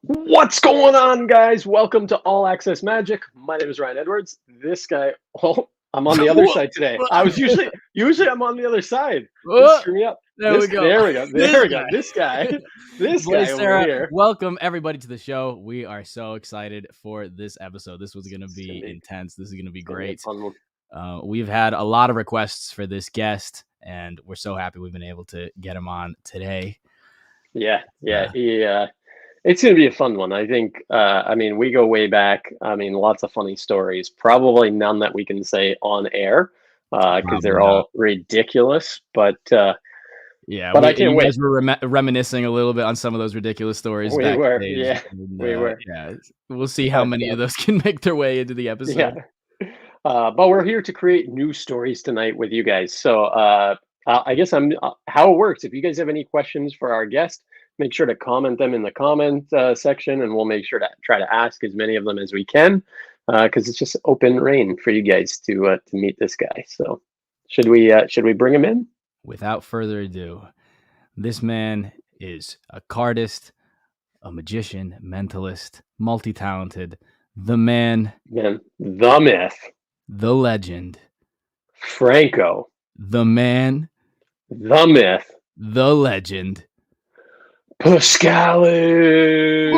What's going on, guys? Welcome to All Access Magic. My name is Ryan Edwards. This guy, I'm on the other side today. I was usually I'm on the other side. This Oh, screw me up. there we go. There we go. There we go. This guy Blaze over Sarah, here. welcome everybody to the show. We are so excited for this episode. This was going to be intense. This is going to be great. We've had a lot of requests for this guest, and we're so happy we've been able to get him on today. Yeah. It's going to be a fun one. I think, we go way back. Lots of funny stories. Probably none that we can say on air because they're all ridiculous. But I can't wait. Guys were reminiscing a little bit on some of those ridiculous stories. We were. Yeah. We'll see how many of those can make their way into the episode. Yeah. But we're here to create new stories tonight with you guys. So I guess how it works. If you guys have any questions for our guest, make sure to comment them in the comment section, and we'll make sure to try to ask as many of them as we can, because it's just open reign for you guys to meet this guy. So should we bring him in? Without further ado, this man is a cardist, a magician, mentalist, multi-talented, the man, the myth, the legend, Franco, the man, the myth, the legend, Pascali.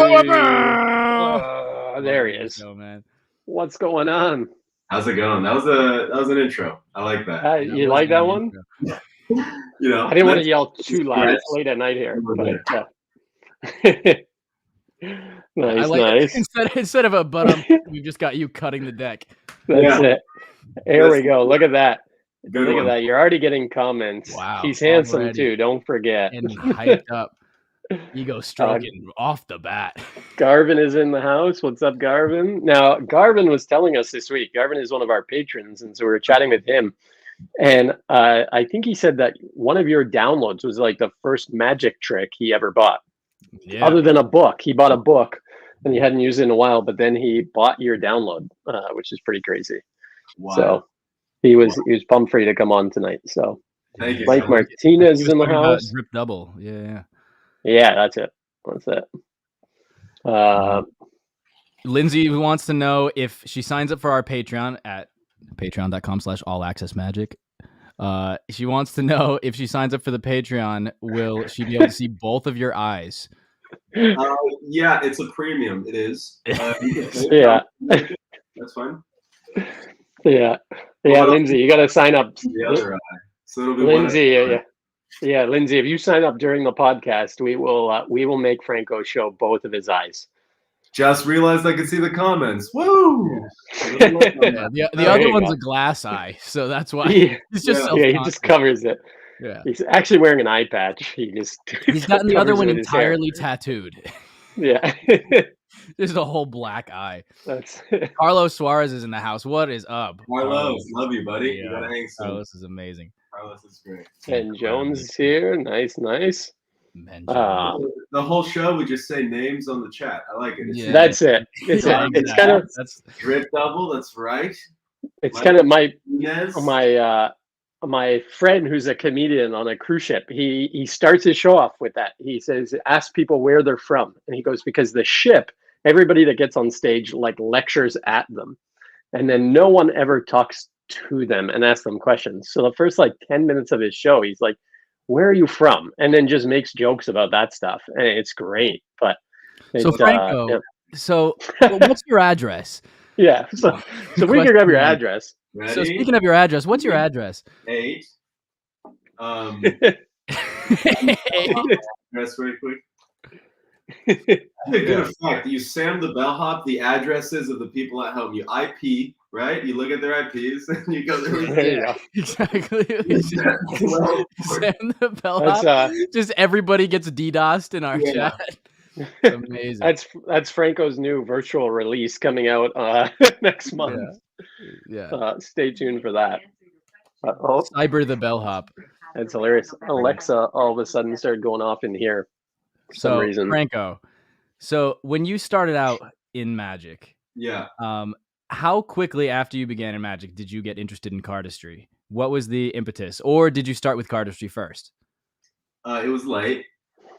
There he is. Man. What's going on? How's it going? That was an intro. I like that. You like that one? I didn't want to yell too loud. It's late at night here. But, nice. Instead of a we just got you cutting the deck. That's it. There we go. Look at that. Look at that. You're already getting comments. Wow. He's handsome too. Don't forget. And hyped up. Ego stroking off the bat. Garvin is in the house. What's up, Garvin? Now, Garvin was telling us this week. Garvin is one of our patrons, and so we were chatting with him. And I think he said that one of your downloads was like the first magic trick he ever bought. Yeah. Other than a book. He bought a book, and he hadn't used it in a while, but then he bought your download, which is pretty crazy. Wow. So he was pumped for you to come on tonight. So thank you. Mike Martinez is in the house. Drip double. Yeah. Yeah, that's it. Lindsay wants to know if she signs up for our Patreon at patreon.com/allaccessmagic. She wants to know if she signs up for the Patreon, will she be able to see both of your eyes? Yeah, it's a premium. It is. Yeah. That's fine. Yeah. Lindsay, you got to sign up. The other eye. So it'll be Lindsay. Yeah, Lindsay, if you sign up during the podcast, we will make Franco show both of his eyes. Just realized I could see the comments. Woo! The other one's a glass eye, so that's why he's just he just covers it. Yeah, he's actually wearing an eye patch. He's gotten the other one entirely tattooed. Yeah, there's a whole black eye. That's Carlos Suarez is in the house. What is up? Carlos, love you, buddy. Yeah. You gotta hang soon. Carlos is amazing. Carlos is great. And Jones is here. Nice. The whole show, we just say names on the chat. I like it. Yeah. That's it. It's kind of drip double. That's right. It's kind of my friend who's a comedian on a cruise ship. He starts his show off with that. He says, "Ask people where they're from," and he goes, "Because the ship, everybody that gets on stage like lectures at them, and then no one ever talks to them and asks them questions. So the first 10 minutes of his show, he's like, 'Where are you from?' and then just makes jokes about that stuff, and it's great." But so Franco, so what's your address? Yeah, so we can grab your address. Ready? So speaking of your address, what's your address? 8. Address very quick. Good effect. You Sam the bellhop the addresses of the people at home. You IP, right? You look at their IPs and you go there. Exactly. Sam the bellhop. Just everybody gets DDoSed in our chat. Amazing. That's Franco's new virtual release coming out next month. Yeah. Stay tuned for that. Cyber the bellhop. That's hilarious. Alexa all of a sudden started going off in here. For some reason. Franco, so when you started out in magic, how quickly after you began in magic did you get interested in cardistry? What was the impetus, or did you start with cardistry first? It was late.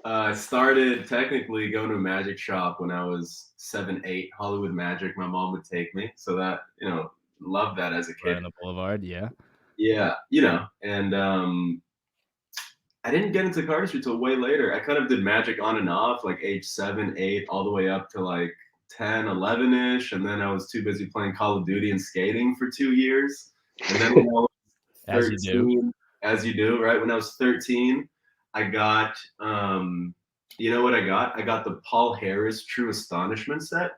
I started technically going to a magic shop when I was 7, 8. Hollywood Magic. My mom would take me, so that loved that as a kid. Right on the boulevard, yeah. Yeah, and I didn't get into cardistry till way later. I kind of did magic on and off, like age 7, 8, all the way up to like 10, 11-ish, and then I was too busy playing Call of Duty and skating for 2 years. And then when I was 13, as you do, right? When I was 13, I got, you know what I got? I got the Paul Harris True Astonishment set.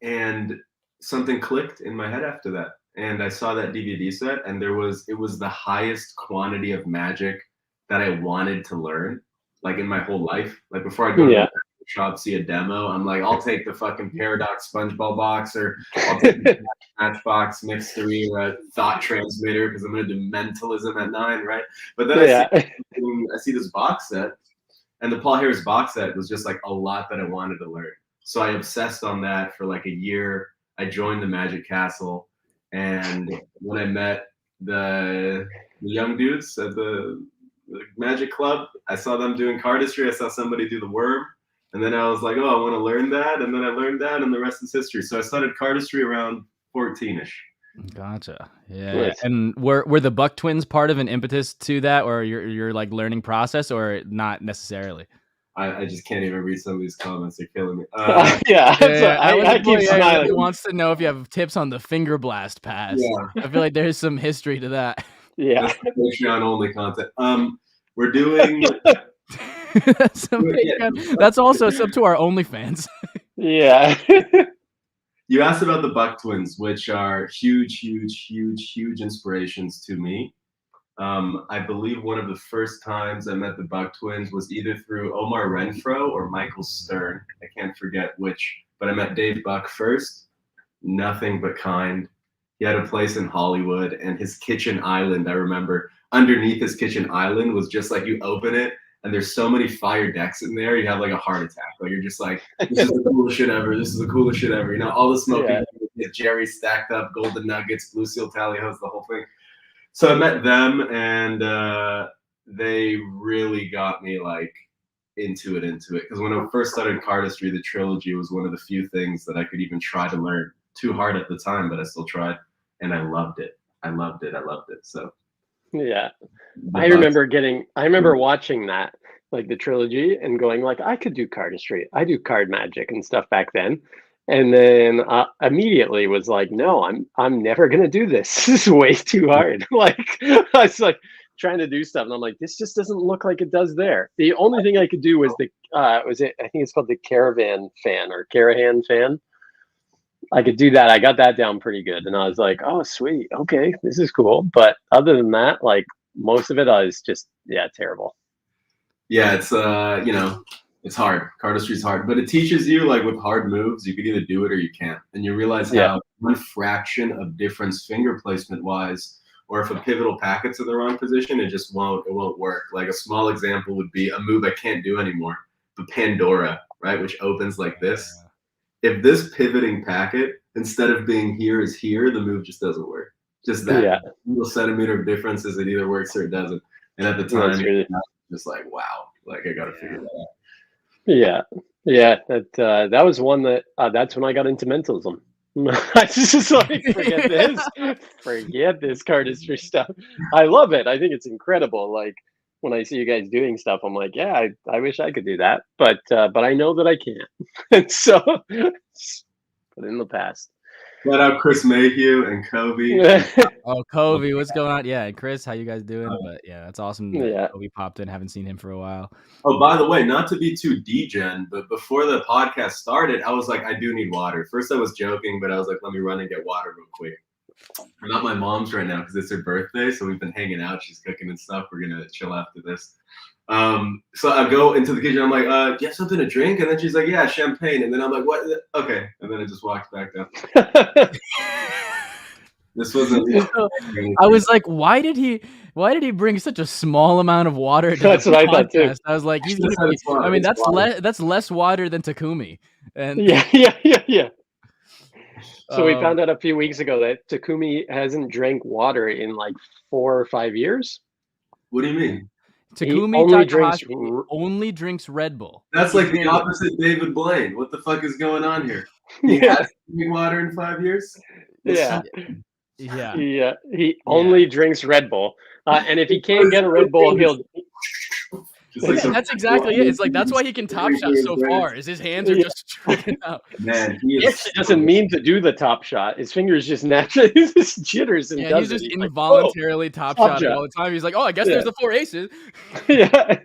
And something clicked in my head after that. And I saw that DVD set, and it was the highest quantity of magic that I wanted to learn, like in my whole life. Like before I go to the shop, see a demo, I'm like, I'll take the fucking Paradox SpongeBob box, or I'll take the Matchbox Mix 3 or a Thought Transmitter, because I'm going to do mentalism at 9, right? But then I see this box set, and the Paul Harris box set was just like a lot that I wanted to learn. So I obsessed on that for like a year. I joined the Magic Castle, and when I met the young dudes at the Magic Club, I saw them doing cardistry. I saw somebody do the worm, and then I was like, oh, I want to learn that. And then I learned that, and the rest is history. So I started cardistry around 14-ish. Gotcha. Yeah. Nice. And were the Buck twins part of an impetus to that, or your like learning process, or not necessarily? I just can't even read some of these comments. They're killing me. I keep smiling. He wants to know if you have tips on the finger blast pass. Yeah. I feel like there's some history to that. Yeah. That's Patreon only content. We're doing. That's also sub to our OnlyFans. Yeah. You asked about the Buck twins, which are huge inspirations to me. I believe one of the first times I met the Buck twins was either through Omar Renfro or Michael Stern. I can't forget which, but I met Dave Buck first. Nothing but kind. He had a place in Hollywood, and his kitchen island, I remember, underneath his kitchen island was just like, you open it, and there's so many fire decks in there, you have like a heart attack. Like, you're just like, this is the coolest shit ever. This is the coolest shit ever. All the smoking, Jerry stacked up, golden nuggets, blue seal tally-hos, the whole thing. So I met them, and they really got me like into it. Because when I first started cardistry, the trilogy was one of the few things that I could even try to learn. Too hard at the time, but I still tried, and I loved it. So yeah, I remember watching that, like the trilogy, and going like, I could do cardistry. I do card magic and stuff back then. And then immediately was like, no, I'm never gonna do this. This is way too hard. Like, I was like trying to do stuff, and I'm like, this just doesn't look like it does there. The only thing I could do was I think it's called the Caravan fan or Carahan fan. I could do that. I got that down pretty good, and I was like, oh, sweet, okay, this is cool. But other than that, like most of it, I was just terrible. Yeah, it's it's hard. Cardistry's hard, but it teaches you, like, with hard moves, you can either do it or you can't. And you realize how one fraction of difference finger placement wise, or if a pivotal packet's in the wrong position, it won't work. Like a small example would be a move I can't do anymore, the Pandora, right? Which opens like this. If this pivoting packet, instead of being here, is here, the move just doesn't work. Just that little centimeter of difference is it either works or it doesn't. And at the time, just like, wow, like I got to figure that out. Yeah, that was one that that's when I got into mentalism. I just like, forget this cardistry stuff. I love it. I think it's incredible. Like when I see you guys doing stuff, I'm like, yeah, I wish I could do that, but I know that I can't. And so put it in the past. Shout out Chris Mayhew and Kobe. Oh, Kobe, what's going on? Yeah, Chris, how you guys doing? But yeah, that's awesome. Yeah, Kobe popped in. Haven't seen him for a while. Oh, by the way, not to be too degen, but before the podcast started, I was like, I do need water. First, I was joking, but I was like, let me run and get water real quick. I'm at my mom's right now because it's her birthday, so we've been hanging out. She's cooking and stuff. We're gonna chill after this. So I go into the kitchen. I'm like, do you have something to drink? And then she's like, yeah, champagne. And then I'm like, what? Okay. And then I just walked back down. This wasn't. I was like, why did he bring such a small amount of water? That's what I thought too. I was like, I mean, that's less water than Takumi. And yeah. So we found out a few weeks ago that Takumi hasn't drank water in like 4 or 5 years. What do you mean? Takumi Takahashi only drinks Red Bull. That's like the opposite David Blaine. What the fuck is going on here? He hasn't drank water in 5 years? Yeah. He only drinks Red Bull. And if he can't get a Red Bull, he'll... That's exactly it. It's like that's why he can top shot so far. Is his hands are just tricking out. Man, he doesn't mean to do the top shot. His fingers just naturally just jitters and does he's just involuntarily top shot all the time. He's like, oh, I guess there's the 4 aces. Yeah,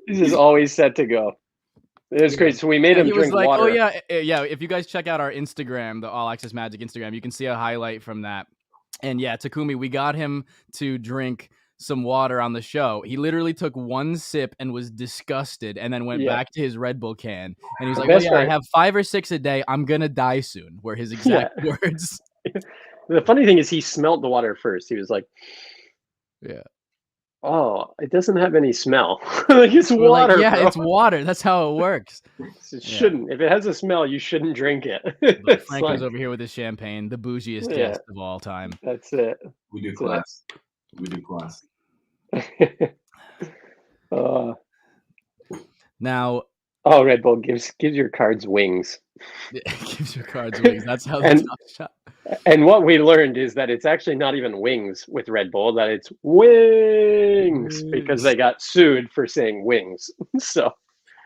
he's just always set to go. It was great. So we made him drink water. Oh yeah. If you guys check out our Instagram, the All Access Magic Instagram, you can see a highlight from that. And yeah, Takumi, we got him to drink some water on the show. He literally took 1 sip and was disgusted, and then went back to his Red Bull can. And he was like, I have 5 or 6 a day. I'm gonna die soon, were his exact words. The funny thing is he smelled the water first. He was like, yeah. Oh, it doesn't have any smell. Like it's water. Like, it's water. That's how it works. It shouldn't. If it has a smell, you shouldn't drink it. Franco's over here with his champagne, the bougiest guest of all time. That's it. We do class. We do class. Now, Red Bull gives your cards wings. Gives your cards wings. That's how the top shot. And what we learned is that it's actually not even wings with Red Bull, that it's wings because they got sued for saying wings. So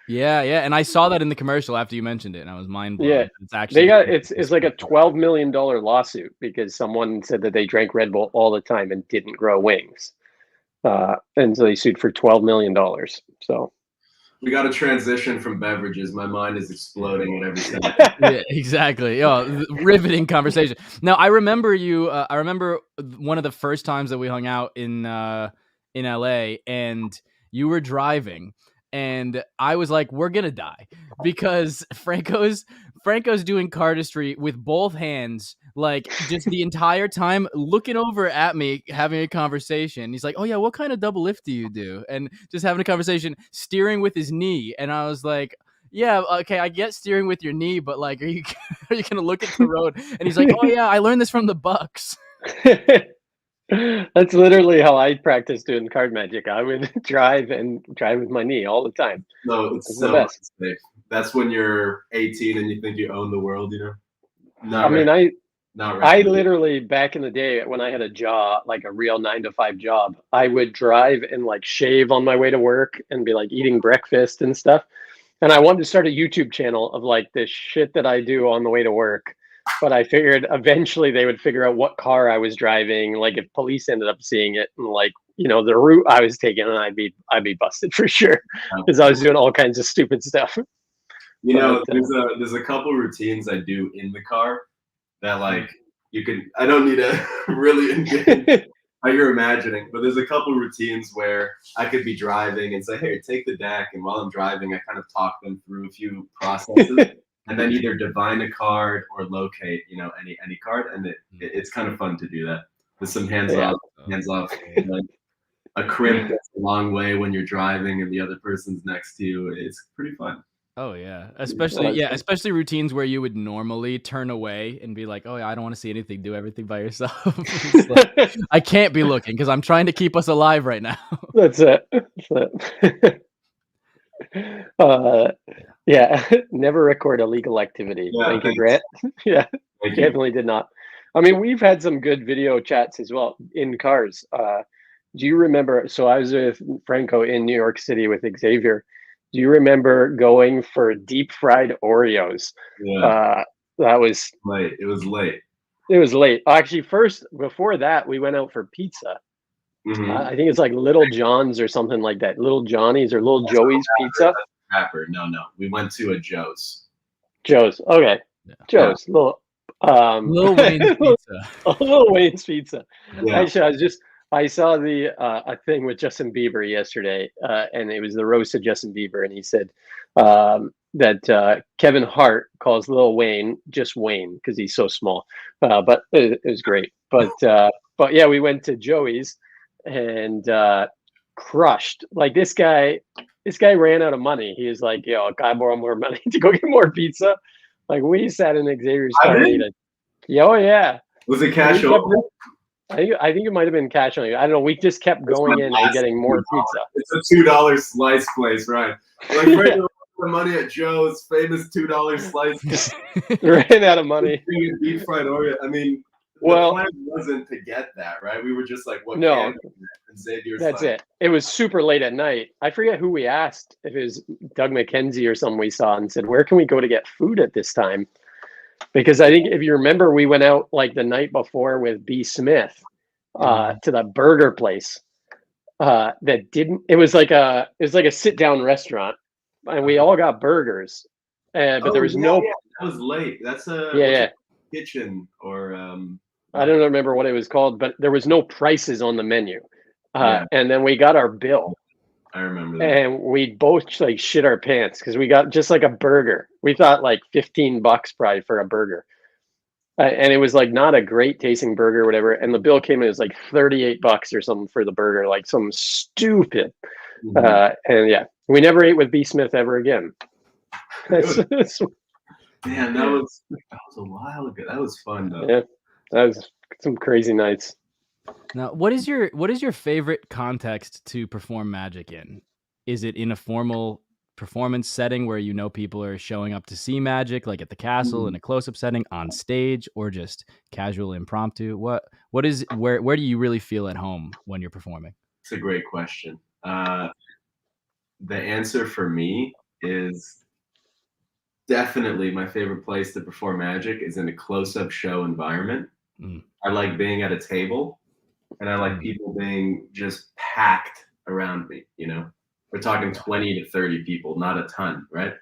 yeah, and I saw that in the commercial after you mentioned it, and I was mind blown. Yeah, it's actually it's like a $12 million lawsuit because someone said that they drank Red Bull all the time and didn't grow wings, and so they sued for $12 million. So we got to transition from beverages. My mind is exploding at every second. Yeah, exactly. Oh, riveting conversation. Now, I remember you. I remember one of the first times that we hung out in LA, and you were driving. And I was like, we're going to die because Franco's doing cardistry with both hands, like just the entire time looking over at me, having a conversation. He's like, oh yeah, what kind of double lift do you do? And just having a conversation, steering with his knee. And I was like, yeah, okay, I get steering with your knee, but like, are you going to look at the road? And he's like, oh yeah, I learned this from the Bucks. That's literally how I practice doing card magic. I would drive with my knee all the time. No, it's the best. That's when you're 18 and you think you own the world, you know? I literally, back in the day when I had a job, like a real 9-to-5 job, I would drive and like shave on my way to work and be like eating breakfast and stuff. And I wanted to start a YouTube channel of like this shit that I do on the way to work. But I figured eventually they would figure out what car I was driving, like if police ended up seeing it, and like, you know, the route I was taking, and I'd be busted for sure because I was doing all kinds of stupid stuff. You know, there's a couple routines I do in the car that like I don't need to really engage how you're imagining, but there's a couple routines where I could be driving and say, hey, take the deck, and while I'm driving, I kind of talk them through a few processes. And then either divine a card or locate, you know, any card, and it's kind of fun to do that. With some hands off. Like, a crimp goes a long way when you're driving and the other person's next to you. It's pretty fun. Oh yeah, especially routines where you would normally turn away and be like, oh yeah, I don't want to see anything. Do everything by yourself. Like, I can't be looking because I'm trying to keep us alive right now. That's it. Yeah, never record illegal activity. Thank you, Grant. Yeah, definitely did not. I mean, we've had some good video chats as well in cars. Do you remember? So I was with Franco in New York City with Xavier. Do you remember going for deep fried Oreos? Yeah. That was late. It was late. It was late. Actually, before that, we went out for pizza. Mm-hmm. I think it's like Little John's or something like that. Little Johnny's or Little Joey's pizza. Rapper. No. We went to a Joe's. Joe's. Okay. Yeah. Joe's. Little Wayne's pizza. Little Wayne's pizza. Yeah. Actually, I saw a thing with Justin Bieber yesterday, and it was the roast of Justin Bieber, and he said that Kevin Hart calls Lil Wayne just Wayne because he's so small. But it was great. But yeah, we went to Joey's and crushed. Like this guy ran out of money. He was like, yo, I borrow more money to go get more pizza. Like we sat in Xavier's car and ate it. Oh yeah. Was it cash over? I think it might have been cash only. I don't know. We just kept going in and getting more pizza. It's a $2 slice place, right? Like Franco the money at Joe's famous $2 slice. Ran out of money. Deep fried Oreo. I mean, well, the plan wasn't to get that, right? We were just like, what? No, and Xavier's that's like, it. It was super late at night. I forget who we asked, if it was Doug McKenzie or someone we saw, and said, where can we go to get food at this time? Because I think if you remember, we went out like the night before with B. Smith to the burger place that didn't. It was like a sit down restaurant, and we all got burgers, but there was no. Yeah. That was late. That's a kitchen or. I don't remember what it was called, but there was no prices on the menu, and then we got our bill. I remember that. And we both like shit our pants because we got just like a burger. We thought like $15 probably for a burger. And it was like not a great tasting burger or whatever. And the bill came in, it was like $38 or something for the burger, like something stupid. And yeah, we never ate with B. Smith ever again. Man, that was a while ago. That was fun though. Yeah, that was some crazy nights. Now, what is your favorite context to perform magic in? Is it in a formal performance setting where you know people are showing up to see magic, like at the castle in a close-up setting, on stage, or just casual impromptu? Where do you really feel at home when you're performing? It's a great question. The answer for me is definitely my favorite place to perform magic is in a close-up show environment. I like being at a table. And I like people being just packed around me, you know? We're talking 20 to 30 people, not a ton, right?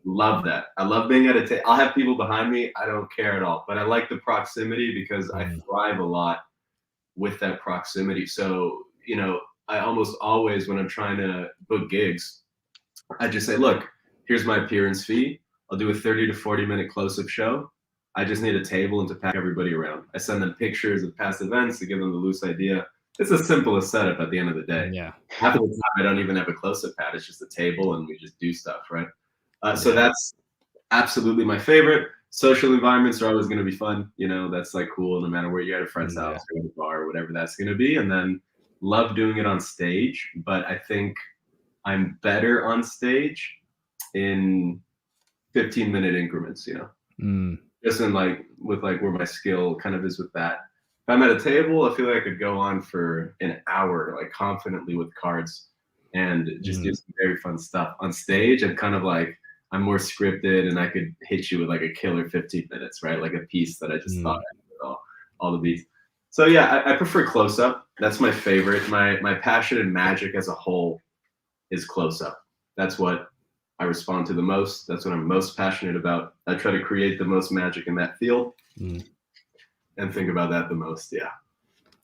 Love that. I love being at a table. I'll have people behind me. I don't care at all. But I like the proximity because I thrive a lot with that proximity. So, you know, I almost always, when I'm trying to book gigs, I just say, look, here's my appearance fee. I'll do a 30 to 40 minute close-up show. I just need a table and to pack everybody around. I send them pictures of past events to give them the loose idea. It's the simplest setup at the end of the day. Yeah. Half of the time, I don't even have a close-up pad. It's just a table and we just do stuff, right? So that's absolutely my favorite. Social environments are always going to be fun. You know, that's like cool no matter where you're at a friend's house or at a bar or whatever that's going to be. And then love doing it on stage. But I think I'm better on stage in 15-minute increments, you know? Just in like with like where my skill kind of is with that. If I'm at a table, I feel like I could go on for an hour, like confidently with cards and just do some very fun stuff. On stage, I'm kind of like, I'm more scripted and I could hit you with like a killer 15 minutes, right? Like a piece that I just thought I had all the beats. So yeah, I prefer close up. That's my favorite. My passion in magic as a whole is close up. That's what I respond to the most. That's what I'm most passionate about. I try to create the most magic in that field and think about that the most. Yeah.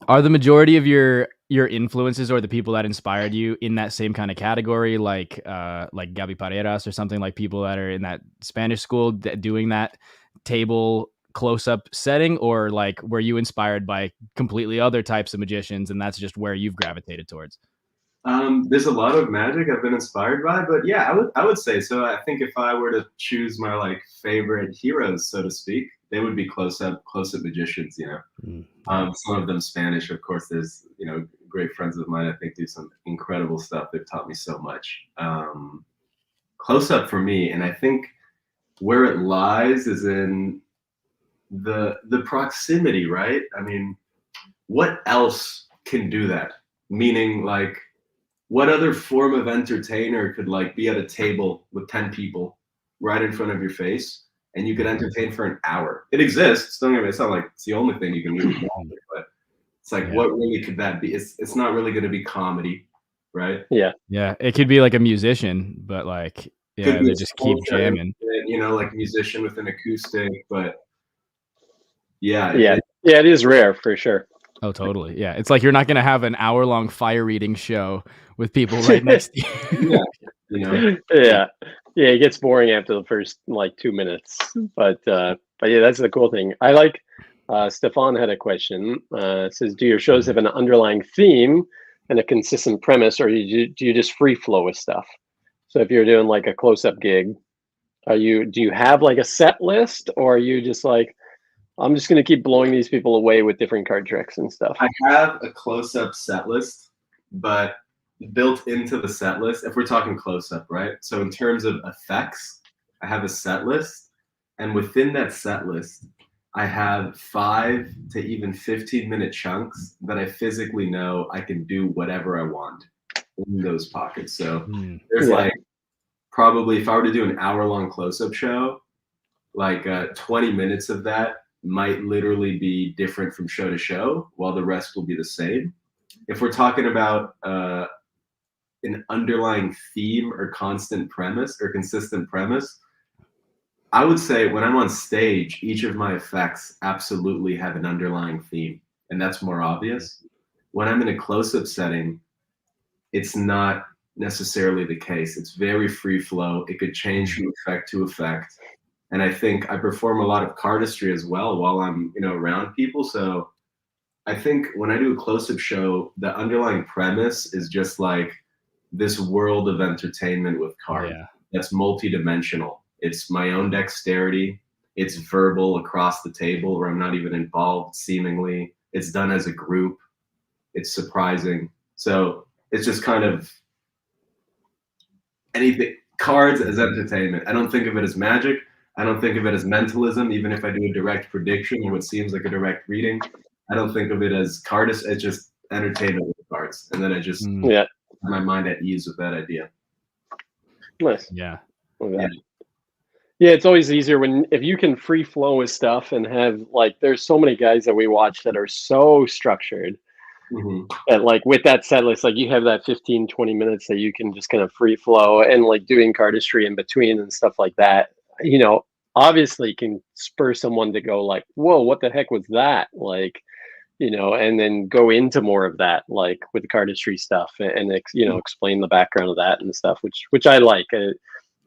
Are the majority of your influences or the people that inspired you in that same kind of category, like Gaby Pareras or something, like people that are in that Spanish school doing that table close-up setting, or like were you inspired by completely other types of magicians and that's just where you've gravitated towards? There's a lot of magic I've been inspired by, but yeah, I would say so. I think if I were to choose my like favorite heroes, so to speak, they would be close-up magicians, you know. Some of them Spanish, of course. There's, you know, great friends of mine I think do some incredible stuff. They've taught me so much. Close-up for me, and I think where it lies is in the proximity, right? I mean, what else can do that? Meaning, like, what other form of entertainer could like be at a table with 10 people right in front of your face and you could entertain for an hour? It exists. Don't get me, it's not like it's the only thing you can do, but it's like, what really could that be? It's not really going to be comedy, right? Yeah. It could be like a musician, but like, yeah, they just keep jamming. You know, like musician with an acoustic, but yeah. It is rare for sure. Oh, totally. Yeah. It's like you're not going to have an hour-long fire reading show with people right next to you. Yeah. You know? Yeah, it gets boring after the first like 2 minutes. But yeah, that's the cool thing. I like Stefan had a question. It says, do your shows have an underlying theme and a consistent premise, or do you just free flow with stuff? So if you're doing like a close-up gig, do you have like a set list, or are you just like, I'm just going to keep blowing these people away with different card tricks and stuff. I have a close-up set list, but built into the set list, if we're talking close-up, right? So in terms of effects, I have a set list, and within that set list, I have 5 to even 15-minute chunks that I physically know I can do whatever I want in those pockets. So there's like probably, if I were to do an hour-long close-up show, like 20 minutes of that might literally be different from show to show, while the rest will be the same. If we're talking about an underlying theme or constant premise or consistent premise, I would say when I'm on stage, each of my effects absolutely have an underlying theme, and that's more obvious. When I'm in a close-up setting, it's not necessarily the case. It's very free flow. It could change from effect to effect. And I think I perform a lot of cardistry as well while I'm, around people. So I think when I do a close-up show, the underlying premise is just like this world of entertainment with cards. That's multidimensional. It's my own dexterity. It's verbal across the table where I'm not even involved, seemingly. It's done as a group. It's surprising. So it's just kind of anything, cards as entertainment. I don't think of it as magic. I don't think of it as mentalism, even if I do a direct prediction or what seems like a direct reading. I don't think of it as cardist. It's just entertainment with cards. And then I just have my mind at ease with that idea. Nice. Yeah. Yeah, it's always easier if you can free flow with stuff and have there's so many guys that we watch that are so structured. And with that set list, you have that 15, 20 minutes that you can just kind of free flow, and doing cardistry in between and stuff like that, obviously can spur someone to go whoa, what the heck was that? And then go into more of that, with the cardistry stuff and explain the background of that and stuff, which I like.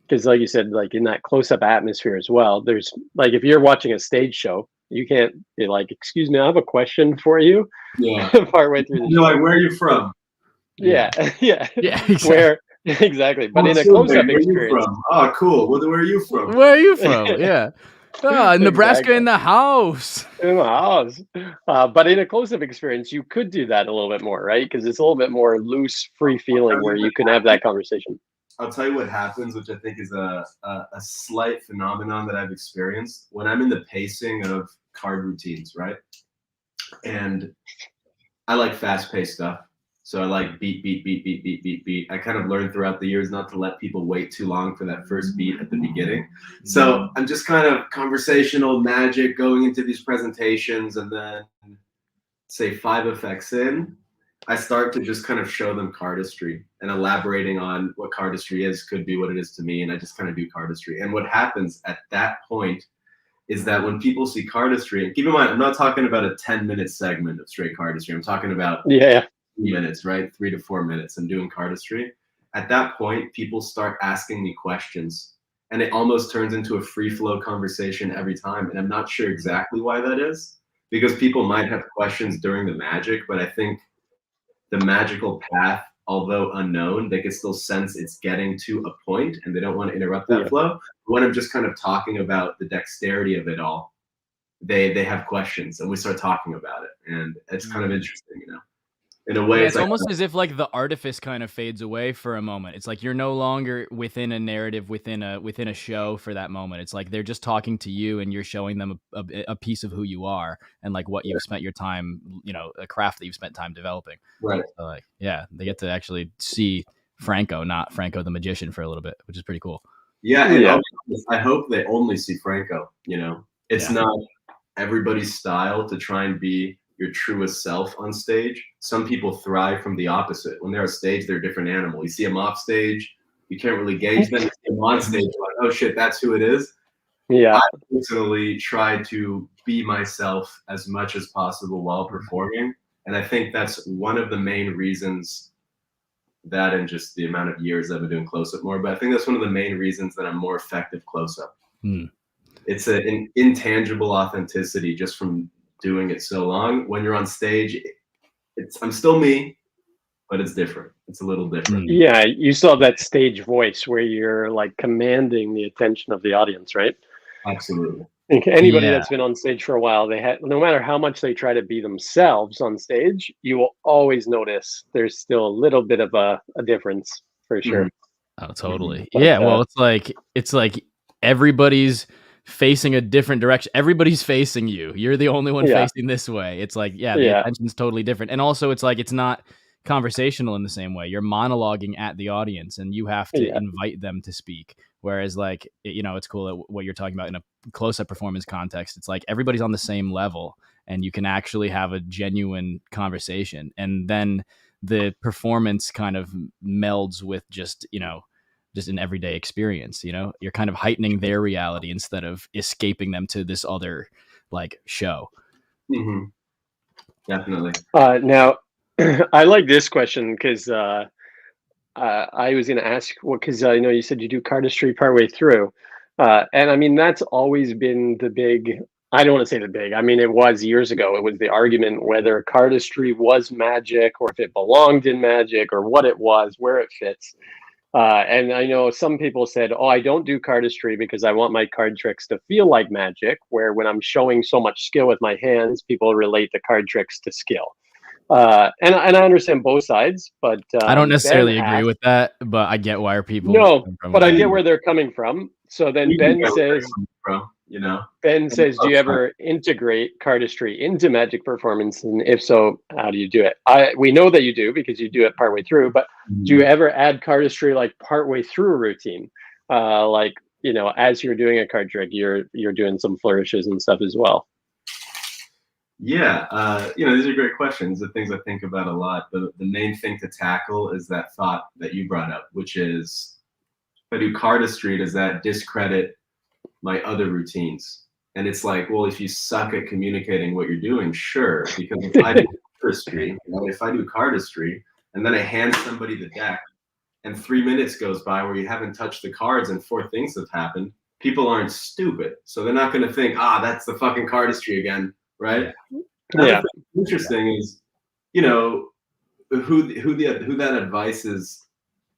Because like you said, in that close-up atmosphere as well, there's if you're watching a stage show, you can't be excuse me, I have a question for you. Partway through the show. Where are you from? Yeah. Exactly. Where exactly? But in a close-up experience. Oh, cool. Well, where are you from? Where are you from? Yeah. Nebraska in the house. In the house. But in a close-up experience, you could do that a little bit more, right? Because it's a little bit more loose, free feeling where you can have that conversation. I'll tell you what happens, which I think is a slight phenomenon that I've experienced when I'm in the pacing of card routines, right? And I like fast-paced stuff. So I like beat. I kind of learned throughout the years not to let people wait too long for that first beat at the beginning. So I'm just kind of conversational magic going into these presentations, and then say 5 effects in, I start to just kind of show them cardistry and elaborating on what cardistry is, could be what it is to me, and I just kind of do cardistry. And what happens at that point is that when people see cardistry, and keep in mind, I'm not talking about a 10-minute segment of straight cardistry. I'm talking about 3 minutes, right? 3 to 4 minutes. I'm doing cardistry. At that point, people start asking me questions, and it almost turns into a free flow conversation every time. And I'm not sure exactly why that is, because people might have questions during the magic, but I think the magical path, although unknown, they can still sense it's getting to a point, and they don't want to interrupt that flow. When I'm just kind of talking about the dexterity of it all, they have questions, and we start talking about it, and it's kind of interesting, In a way, it's almost as if the artifice kind of fades away for a moment. It's you're no longer within a narrative, within a show for that moment. It's they're just talking to you, and you're showing them a piece of who you are and what you've spent your time, a craft that you've spent time developing. Right. So they get to actually see Franco, not Franco the magician, for a little bit, which is pretty cool. Yeah. I hope they only see Franco. It's not everybody's style to try and be your truest self on stage. Some people thrive from the opposite. When they're on stage, they're a different animal. You see them off stage, you can't really gauge them. You see them on stage, oh shit, that's who it is. I personally try to be myself as much as possible while performing. And I think that's one of the main reasons, that and just the amount of years I've been doing close-up more, but I think that's one of the main reasons that I'm more effective close-up. It's an intangible authenticity just from doing it so long. When you're on stage, I'm still me, but it's different. It's a little different. You still have that stage voice where you're commanding the attention of the audience, right? Absolutely. Anybody that's been on stage for a while, no matter how much they try to be themselves on stage, you will always notice there's still a little bit of a difference for sure. Oh, totally. Yeah. Well, it's like everybody's facing a different direction. Everybody's facing you. You're the only one facing this way. It's like, the attention's totally different. And also it's like, it's not conversational in the same way. You're monologuing at the audience and you have to invite them to speak. Whereas like, it's cool what you're talking about in a close-up performance context. It's like everybody's on the same level and you can actually have a genuine conversation. And then the performance kind of melds with just an everyday experience. You're kind of heightening their reality instead of escaping them to this other like show. Mm-hmm. Definitely. Now, I like this question because I was going to ask, because I know you said you do cardistry partway through. And I mean, that's always been the big, I don't want to say the big, I mean, it was years ago. It was the argument whether cardistry was magic or if it belonged in magic or what it was, where it fits. And I know some people said, oh, I don't do cardistry because I want my card tricks to feel like magic, where when I'm showing so much skill with my hands, people relate the card tricks to skill. And I understand both sides, but I don't necessarily agree with that, but I get why people. No, but I get where they're coming from. So then Ben says, do you ever integrate cardistry into magic performance? And if so, how do you do it? We know that you do because you do it partway through, but do you ever add cardistry like partway through a routine? Like, as you're doing a card trick, you're doing some flourishes and stuff as well. Yeah, these are great questions. The things I think about a lot. The main thing to tackle is that thought that you brought up, which is, if I do cardistry, does that discredit my other routines? And it's like, well, if you suck at communicating what you're doing, sure. Because if I do cardistry, and then I hand somebody the deck, and 3 minutes goes by where you haven't touched the cards and 4 things have happened, people aren't stupid, so they're not going to think, that's the fucking cardistry again. Right. Yeah. Interesting is, who that advice is,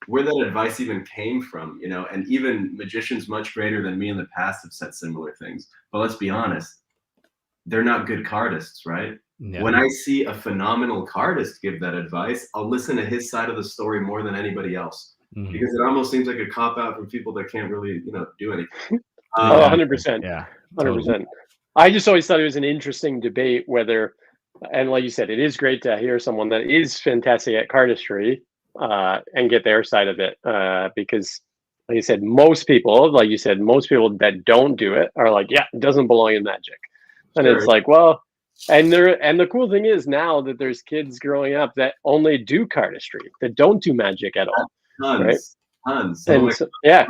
where that advice even came from, and even magicians much greater than me in the past have said similar things. But let's be honest, they're not good cardists, right? Yeah. When I see a phenomenal cardist give that advice, I'll listen to his side of the story more than anybody else, because it almost seems like a cop out from people that can't really, do anything. 100%. Yeah. 100%. I just always thought it was an interesting debate whether, and like you said, it is great to hear someone that is fantastic at cardistry and get their side of it, because, like you said, most people that don't do it are like, yeah, it doesn't belong in magic. And It's like, well, and the cool thing is now that there's kids growing up that only do cardistry, that don't do magic at all. Tons. And so, yeah.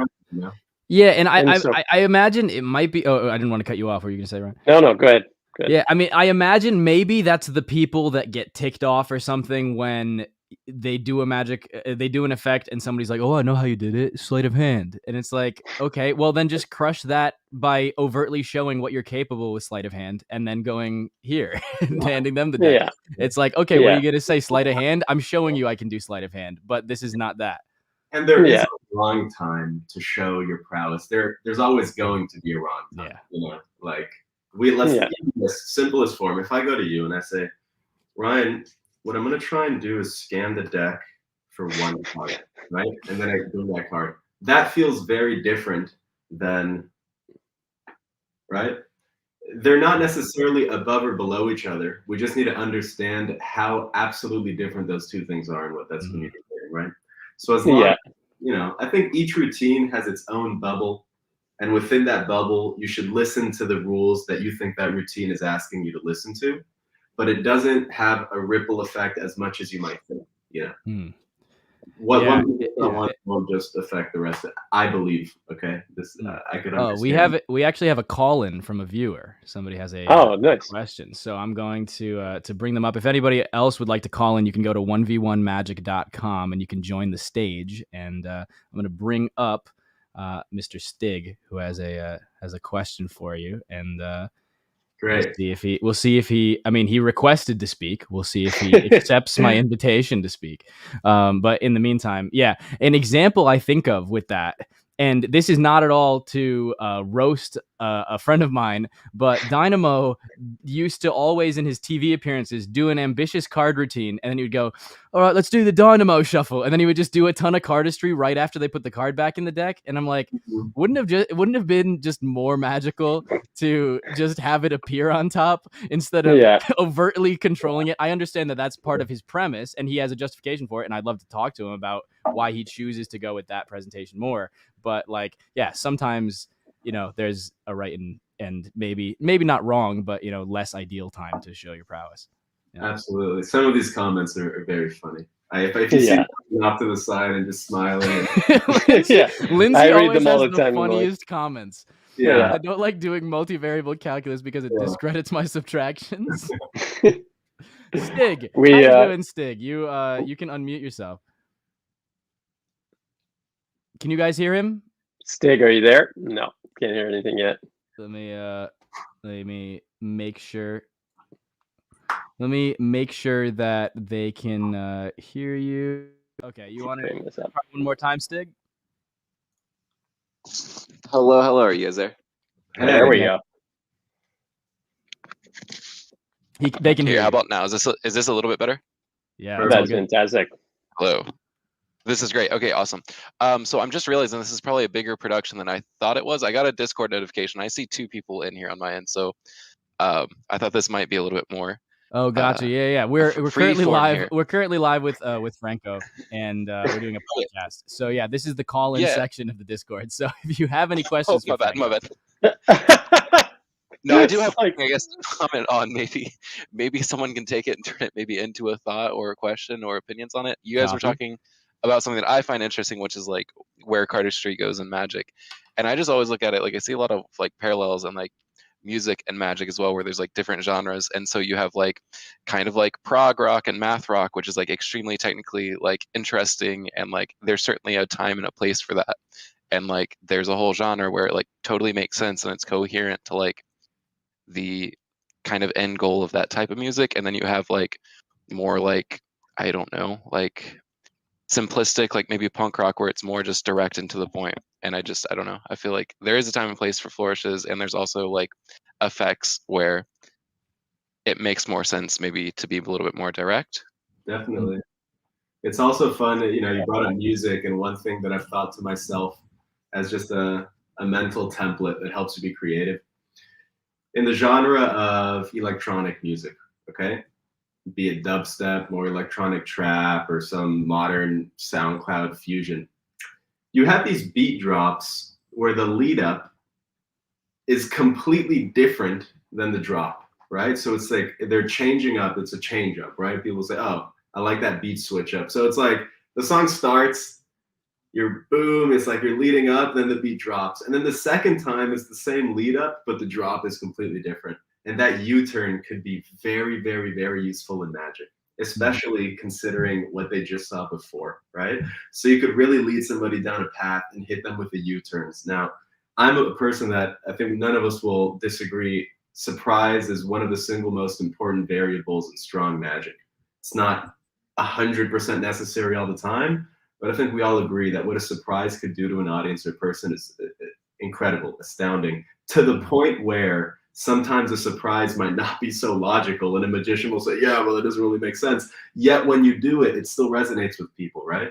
Yeah, and I imagine it might be. Oh, I didn't want to cut you off. What were you gonna say, Ryan? No, go ahead. Yeah, I mean, I imagine maybe that's the people that get ticked off or something when they do an effect, and somebody's like, "Oh, I know how you did it, sleight of hand," and it's like, okay, well then just crush that by overtly showing what you're capable with sleight of hand, and then going here and handing them the deck. Yeah. It's like, okay, what are you gonna say, sleight of hand? I'm showing you I can do sleight of hand, but this is not that. And there is a wrong time to show your prowess. There's always going to be a wrong time. Yeah. Let's in the simplest form. If I go to you and I say, Ryan, what I'm going to try and do is scan the deck for one card, right? And then I do that card. That feels very different than, right? They're not necessarily above or below each other. We just need to understand how absolutely different those two things are and what that's communicating, right? So as long as, I think each routine has its own bubble, and within that bubble, you should listen to the rules that you think that routine is asking you to listen to, but it doesn't have a ripple effect as much as you might think. One won't just affect the rest of it, I believe. Okay, this I could understand. We actually have a call in from a viewer. Somebody has a nice question, so I'm going to bring them up. If anybody else would like to call in, you can go to 1v1magic.com and you can join the stage. And I'm going to bring up Mr. Stig, who has a question for you. And great. We'll see if he requested to speak. We'll see if he accepts my invitation to speak. But in the meantime, an example I think of with that, And this is not at all to roast a friend of mine, but Dynamo used to always in his TV appearances do an ambitious card routine, and then he would go, all right, let's do the Dynamo shuffle, and then he would just do a ton of cardistry right after they put the card back in the deck. And I'm like, wouldn't have been just more magical to just have it appear on top instead of overtly controlling it? I understand that that's part of his premise, and he has a justification for it, and I'd love to talk to him about why he chooses to go with that presentation more. But like, yeah, sometimes, there's a right and maybe not wrong, but less ideal time to show your prowess. Yeah. Absolutely. Some of these comments are very funny. If you see them off to the side and just smiling. Lindsay I read them all the time. Funniest comments. Yeah. I don't like doing multivariable calculus because it discredits my subtractions. Stig, how you doing, Stig? You can unmute yourself. Can you guys hear him? Stig, are you there? No, can't hear anything yet. Let me make sure. Let me make sure that they can hear you. Okay, you want to try one more time, Stig? Hello, are you guys there? There we go. They can hear. How about now? Is this a little bit better? Yeah, that's fantastic. Hello. This is great. Okay, awesome. So I'm just realizing this is probably a bigger production than I thought it was. I got a Discord notification. I see 2 people in here on my end, so I thought this might be a little bit more. Oh, gotcha. Yeah. We're currently live. Here. We're currently live with Franco, and we're doing a podcast. So yeah, this is the call-in section of the Discord. So if you have any questions, my bad. No, I do have, I guess, a comment on maybe someone can take it and turn it maybe into a thought or a question or opinions on it. You guys were talking about something that I find interesting, which is like where cardistry goes in Magic. And I just always look at it like I see a lot of like parallels and like music and Magic as well, where there's like different genres. And so you have like kind of like prog rock and math rock, which is like extremely technically like interesting. And like there's certainly a time and a place for that. And like there's a whole genre where it like totally makes sense and it's coherent to like the kind of end goal of that type of music. And then you have like more like, I don't know, like simplistic, like maybe punk rock, where it's more just direct and to the point. And I don't know, I feel like there is a time and place for flourishes, and there's also like effects where it makes more sense maybe to be a little bit more direct. Definitely. It's also fun, you brought up music, and one thing that I've thought to myself as just a mental template that helps you be creative in the genre of electronic music, okay? Be it dubstep or electronic trap or some modern SoundCloud fusion. You have these beat drops where the lead up is completely different than the drop, right? So it's like they're changing up, it's a change up, right? People say, oh, I like that beat switch up. So it's like the song starts, you're boom, it's like you're leading up, then the beat drops. And then the second time it's the same lead up, but the drop is completely different. And that U-turn could be very, very, very useful in Magic, especially considering what they just saw before, right? So you could really lead somebody down a path and hit them with the U-turns. Now, I'm a person that I think none of us will disagree. Surprise is one of the single most important variables in strong Magic. It's not 100% necessary all the time, but I think we all agree that what a surprise could do to an audience or person is incredible, astounding, to the point where sometimes a surprise might not be so logical, and a magician will say, yeah, well, it doesn't really make sense. Yet when you do it, it still resonates with people, right?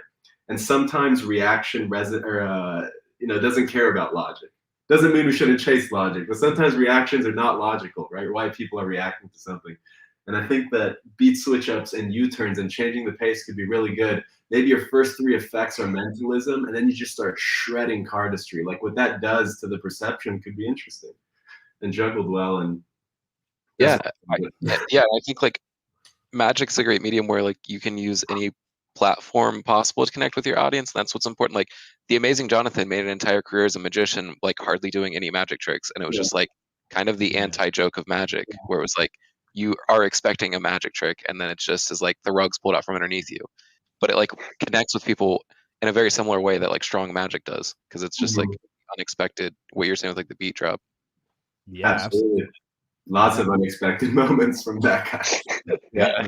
And sometimes reaction doesn't care about logic. Doesn't mean we shouldn't chase logic, but sometimes reactions are not logical, right? Why people are reacting to something. And I think that beat switch ups and U-turns and changing the pace could be really good. Maybe your first 3 effects are mentalism, and then you just start shredding cardistry. Like what that does to the perception could be interesting and juggled well. And I think like Magic's a great medium where like you can use any platform possible to connect with your audience, and that's what's important. Like the amazing Jonathan made an entire career as a magician, like hardly doing any magic tricks, and it was just like kind of the anti-joke of Magic, where it was like you are expecting a magic trick, and then it just is like the rug's pulled out from underneath you. But it like connects with people in a very similar way that like strong Magic does, because it's just like unexpected. What you're saying with like the beat drop. Yeah, absolutely. Lots of unexpected moments from that guy.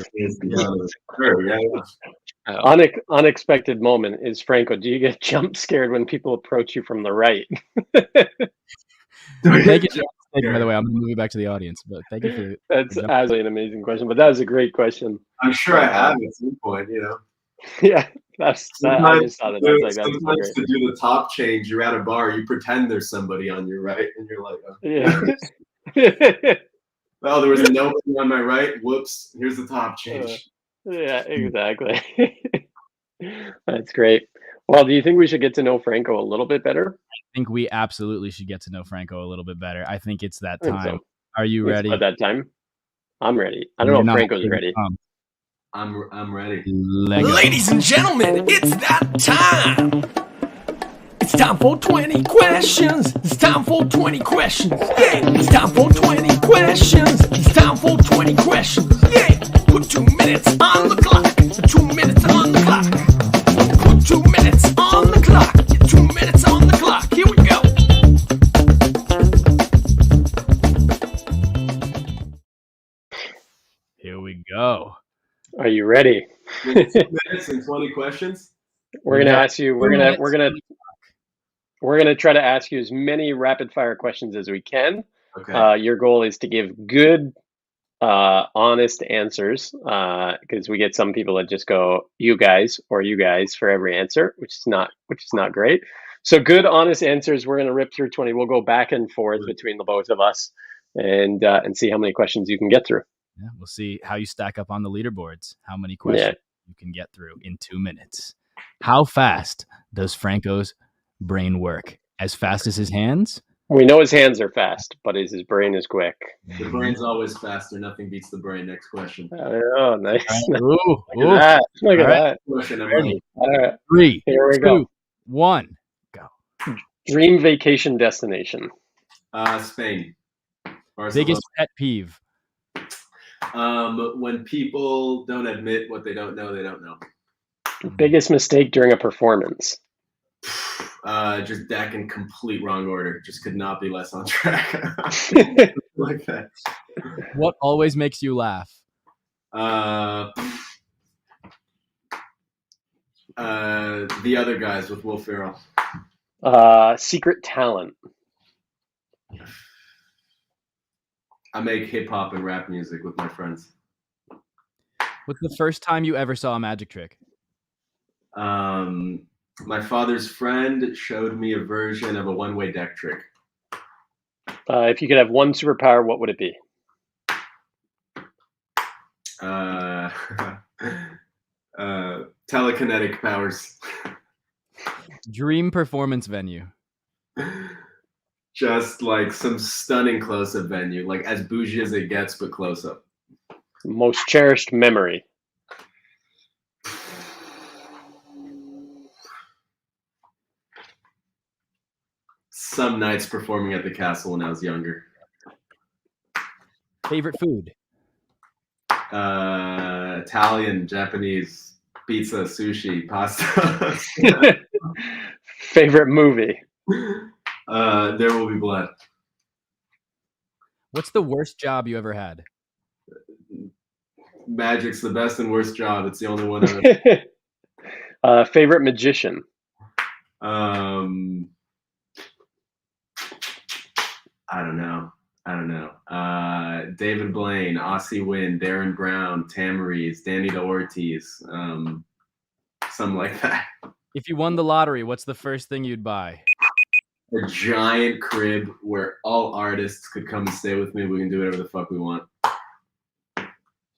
Unexpected moment is Franco. Do you get jump scared when people approach you from the right? Thank you. By the way, I'm going to move you back to the audience, but thank you for That's absolutely an amazing question. But that was a great question. I'm sure I have at some point, Yeah, I just thought that. Sometimes to do the top change, you're at a bar, you pretend there's somebody on your right, and you're like, yeah. Well, there was nobody on my right. Whoops! Here's the top change. Yeah, exactly. That's great. Well, do you think we should get to know Franco a little bit better? I think we absolutely should get to know Franco a little bit better. I think it's that time. Are you ready? It's that time. I'm ready. I don't know if Franco's ready. I'm ready. Ladies and gentlemen, it's that time. It's time for 20 questions. It's time for 20 questions. Yeah, it's time for 20 questions. It's time for 20 questions. Yeah, put 2 minutes on the clock. 2 minutes on the clock. Put 2 minutes on the clock. 2 minutes on the clock. Here we go. Here we go. Are you ready? 2 minutes and 20 questions. We're gonna ask you. We're gonna try to ask you as many rapid fire questions as we can. Okay. Your goal is to give good, honest answers, because we get some people that just go you guys for every answer, which is not great. So good, honest answers. We're gonna rip through 20. We'll go back and forth between the both of us, and see how many questions you can get through. Yeah, we'll see how you stack up on the leaderboards. How many questions you can get through in 2 minutes. How fast does Franco's brain work? As fast as his hands? We know his hands are fast, but his brain is quick. The brain's always faster. Nothing beats the brain. Next question. Oh, nice. Ooh, Look at that. Look at that. Question. I'm ready. All right. 3, Here we 2, go. 1, go. Dream vacation destination. Spain. Barcelona. Biggest pet peeve. When people don't admit what they don't know, they don't know. Biggest mistake during a performance. Just deck in complete wrong order. Just could not be less on track. Like that. What always makes you laugh? The other guys with Will Ferrell. Secret talent. I make hip hop and rap music with my friends. What's the first time you ever saw a magic trick? My father's friend showed me a version of a one-way deck trick. If you could have one superpower, what would it be? Telekinetic powers. Dream performance venue. Just like some stunning close-up venue, like as bougie as it gets, but close-up. Most cherished memory. Some nights performing at the castle when I was younger. Favorite food? Italian, Japanese, pizza, sushi, pasta. Favorite movie? There Will Be Blood. What's the worst job you ever had? Magic's the best and worst job. It's the only one I ever. Favorite magician? I don't know. David Blaine, Aussie Wynn, Darren Brown, Tamariz, Danny Ortiz, something like that. If you won the lottery, what's the first thing you'd buy? A giant crib where all artists could come and stay with me. We can do whatever the fuck we want.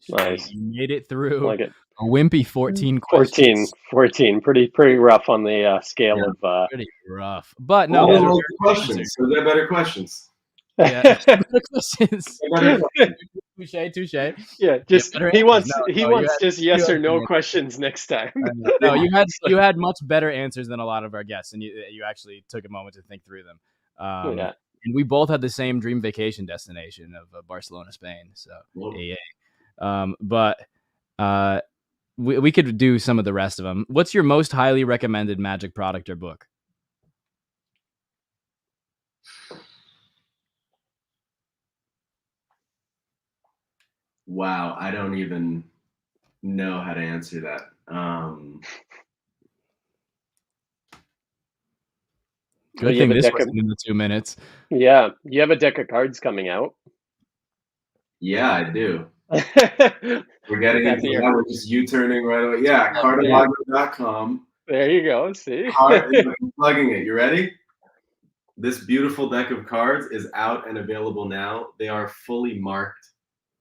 Nice. You made it through. Like it. A wimpy 14 questions. 14. Pretty rough on the scale of. Pretty rough. But no. Well, questions. So they're better questions. Yeah. Questions. Touche. Yeah, just he wants just yes or no questions next time. No, you had much better answers than a lot of our guests, and you actually took a moment to think through them. And we both had the same dream vacation destination of Barcelona, Spain. So but we could do some of the rest of them. What's your most highly recommended magic product or book? Wow, I don't even know how to answer that. Good thing this wasn't in the 2 minutes. Yeah, you have a deck of cards coming out. Yeah, I do. We're getting into that. We're just U-turning right away. Yeah, Cardistry.com. There you go. See? I'm plugging it. You ready? This beautiful deck of cards is out and available now. They are fully marked.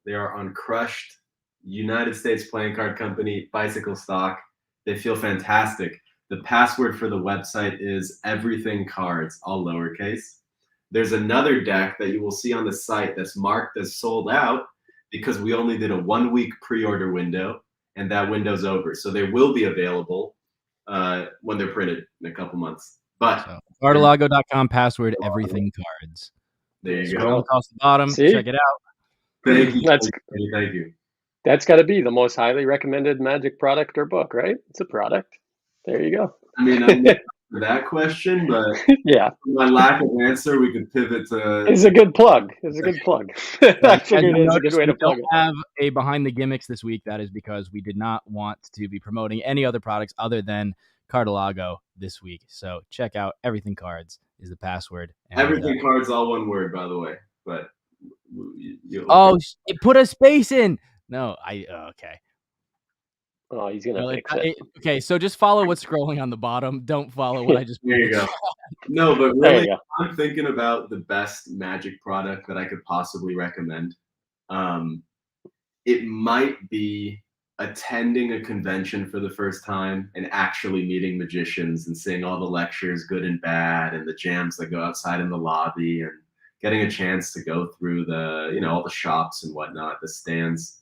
They are uncrushed. United States Playing Card Company, bicycle stock. They feel fantastic. The password for the website is everything cards, all lowercase. There's another deck that you will see on the site that's marked as sold out because we only did a 1-week pre-order window, and that window's over. So they will be available when they're printed in a couple months. But Cardilago.com, password everything cards. There you Scroll go. across the bottom. See? Check it out. Thank you. Thank you. That's got to be the most highly recommended Magic product or book, right? It's a product. There you go. I mean, I'm not for that question, but yeah, my lack of answer, we could pivot to. It's a good plug. It's a good plug. I figured it's a good way to plug it. We don't have a behind the gimmicks this week. That is because we did not want to be promoting any other products other than Cardilago this week. So check out everything cards is the password. And, everything cards, all one word, by the way. But it put a space in. No, okay. Oh, he's gonna fix it. Okay, so just follow what's scrolling on the bottom. Don't follow what I just. There you go. No, but really, I'm thinking about the best Magic product that I could possibly recommend. It might be attending a convention for the first time and actually meeting magicians and seeing all the lectures, good and bad, and the jams that go outside in the lobby, and getting a chance to go through the, all the shops and whatnot, the stands.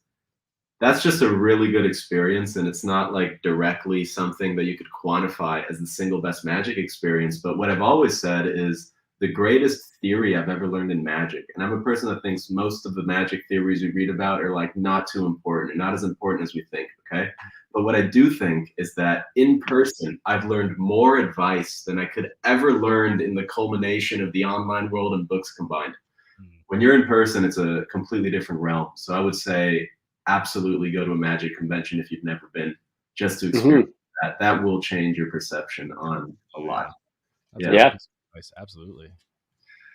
That's just a really good experience, and it's not like directly something that you could quantify as the single best Magic experience. But what I've always said is the greatest theory I've ever learned in Magic, and I'm a person that thinks most of the Magic theories we read about are like not too important and not as important as we think, okay? But what I do think is that in person, I've learned more advice than I could ever learn in the culmination of the online world and books combined. When you're in person, it's a completely different realm. So I would say absolutely go to a Magic convention if you've never been, just to experience that. That will change your perception on a lot. Yeah. Absolutely.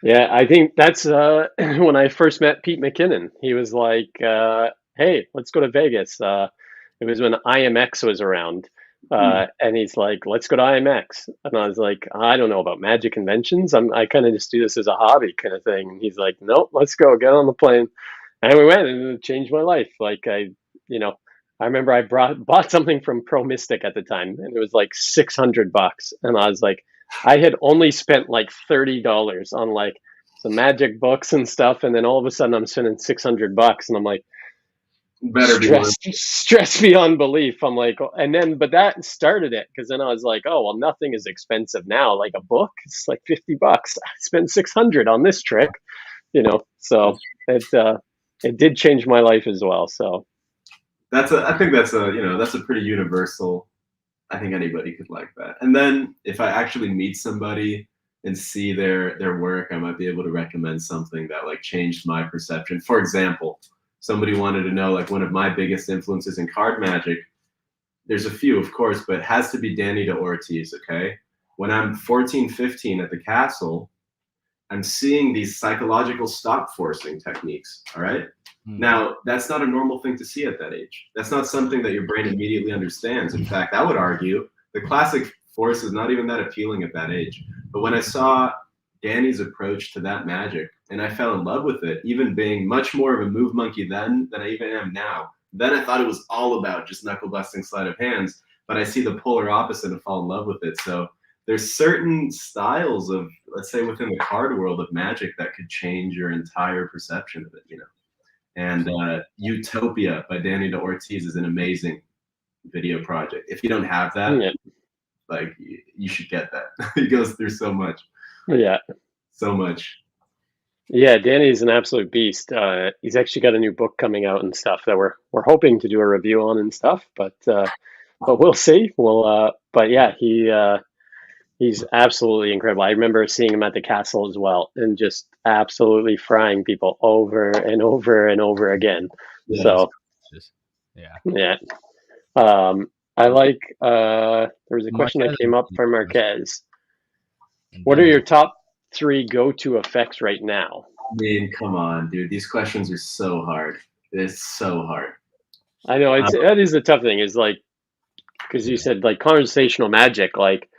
Yeah, I think that's when I first met Pete McKinnon. He was like, hey, let's go to Vegas. It was when IMX was around. And he's like, let's go to IMX. And I was like, I don't know about Magic conventions. I kind of just do this as a hobby kind of thing. And he's like, nope, let's go, get on the plane. And we went, and it changed my life. Like I remember I bought something from Pro Mystic at the time, and it was like $600. And I was like, I had only spent like $30 on like some Magic books and stuff, and then all of a sudden I'm spending $600, and I'm like, stressed beyond belief. I'm like, but that started it, because then I was like, oh well, nothing is expensive now. Like a book, it's like $50. I spent $600 on this trick, So it did change my life as well. So I think that's a pretty universal. I think anybody could like that. And then if I actually meet somebody and see their work, I might be able to recommend something that like changed my perception. For example, somebody wanted to know like one of my biggest influences in card Magic. There's a few, of course, but it has to be Danny de Ortiz, okay? When I'm 14, 15 at the castle, I'm seeing these psychological stop forcing techniques, all right? Now, that's not a normal thing to see at that age. That's not something that your brain immediately understands. In fact, I would argue the classic force is not even that appealing at that age. But when I saw Danny's approach to that Magic, and I fell in love with it, even being much more of a move monkey then than I even am now, then I thought it was all about just knuckle busting sleight of hands, but I see the polar opposite and fall in love with it. So there's certain styles of, let's say, within the card world of Magic that could change your entire perception of it, And Utopia by Danny de Ortiz is an amazing video project. If you don't have that, like you should get that. He goes through so much. Yeah. So much. Yeah, Danny's an absolute beast. He's actually got a new book coming out and stuff that we're hoping to do a review on and stuff, but we'll see. But yeah, he's absolutely incredible. I remember seeing him at the castle as well, and just absolutely frying people over and over and over again. Yeah. So, yeah. I like. There was a question that came up from Marquez. What are your top 3 go-to effects right now? I mean, come on, dude. These questions are so hard. It's so hard. I know that is the tough thing. Is like because you said like conversational magic. Like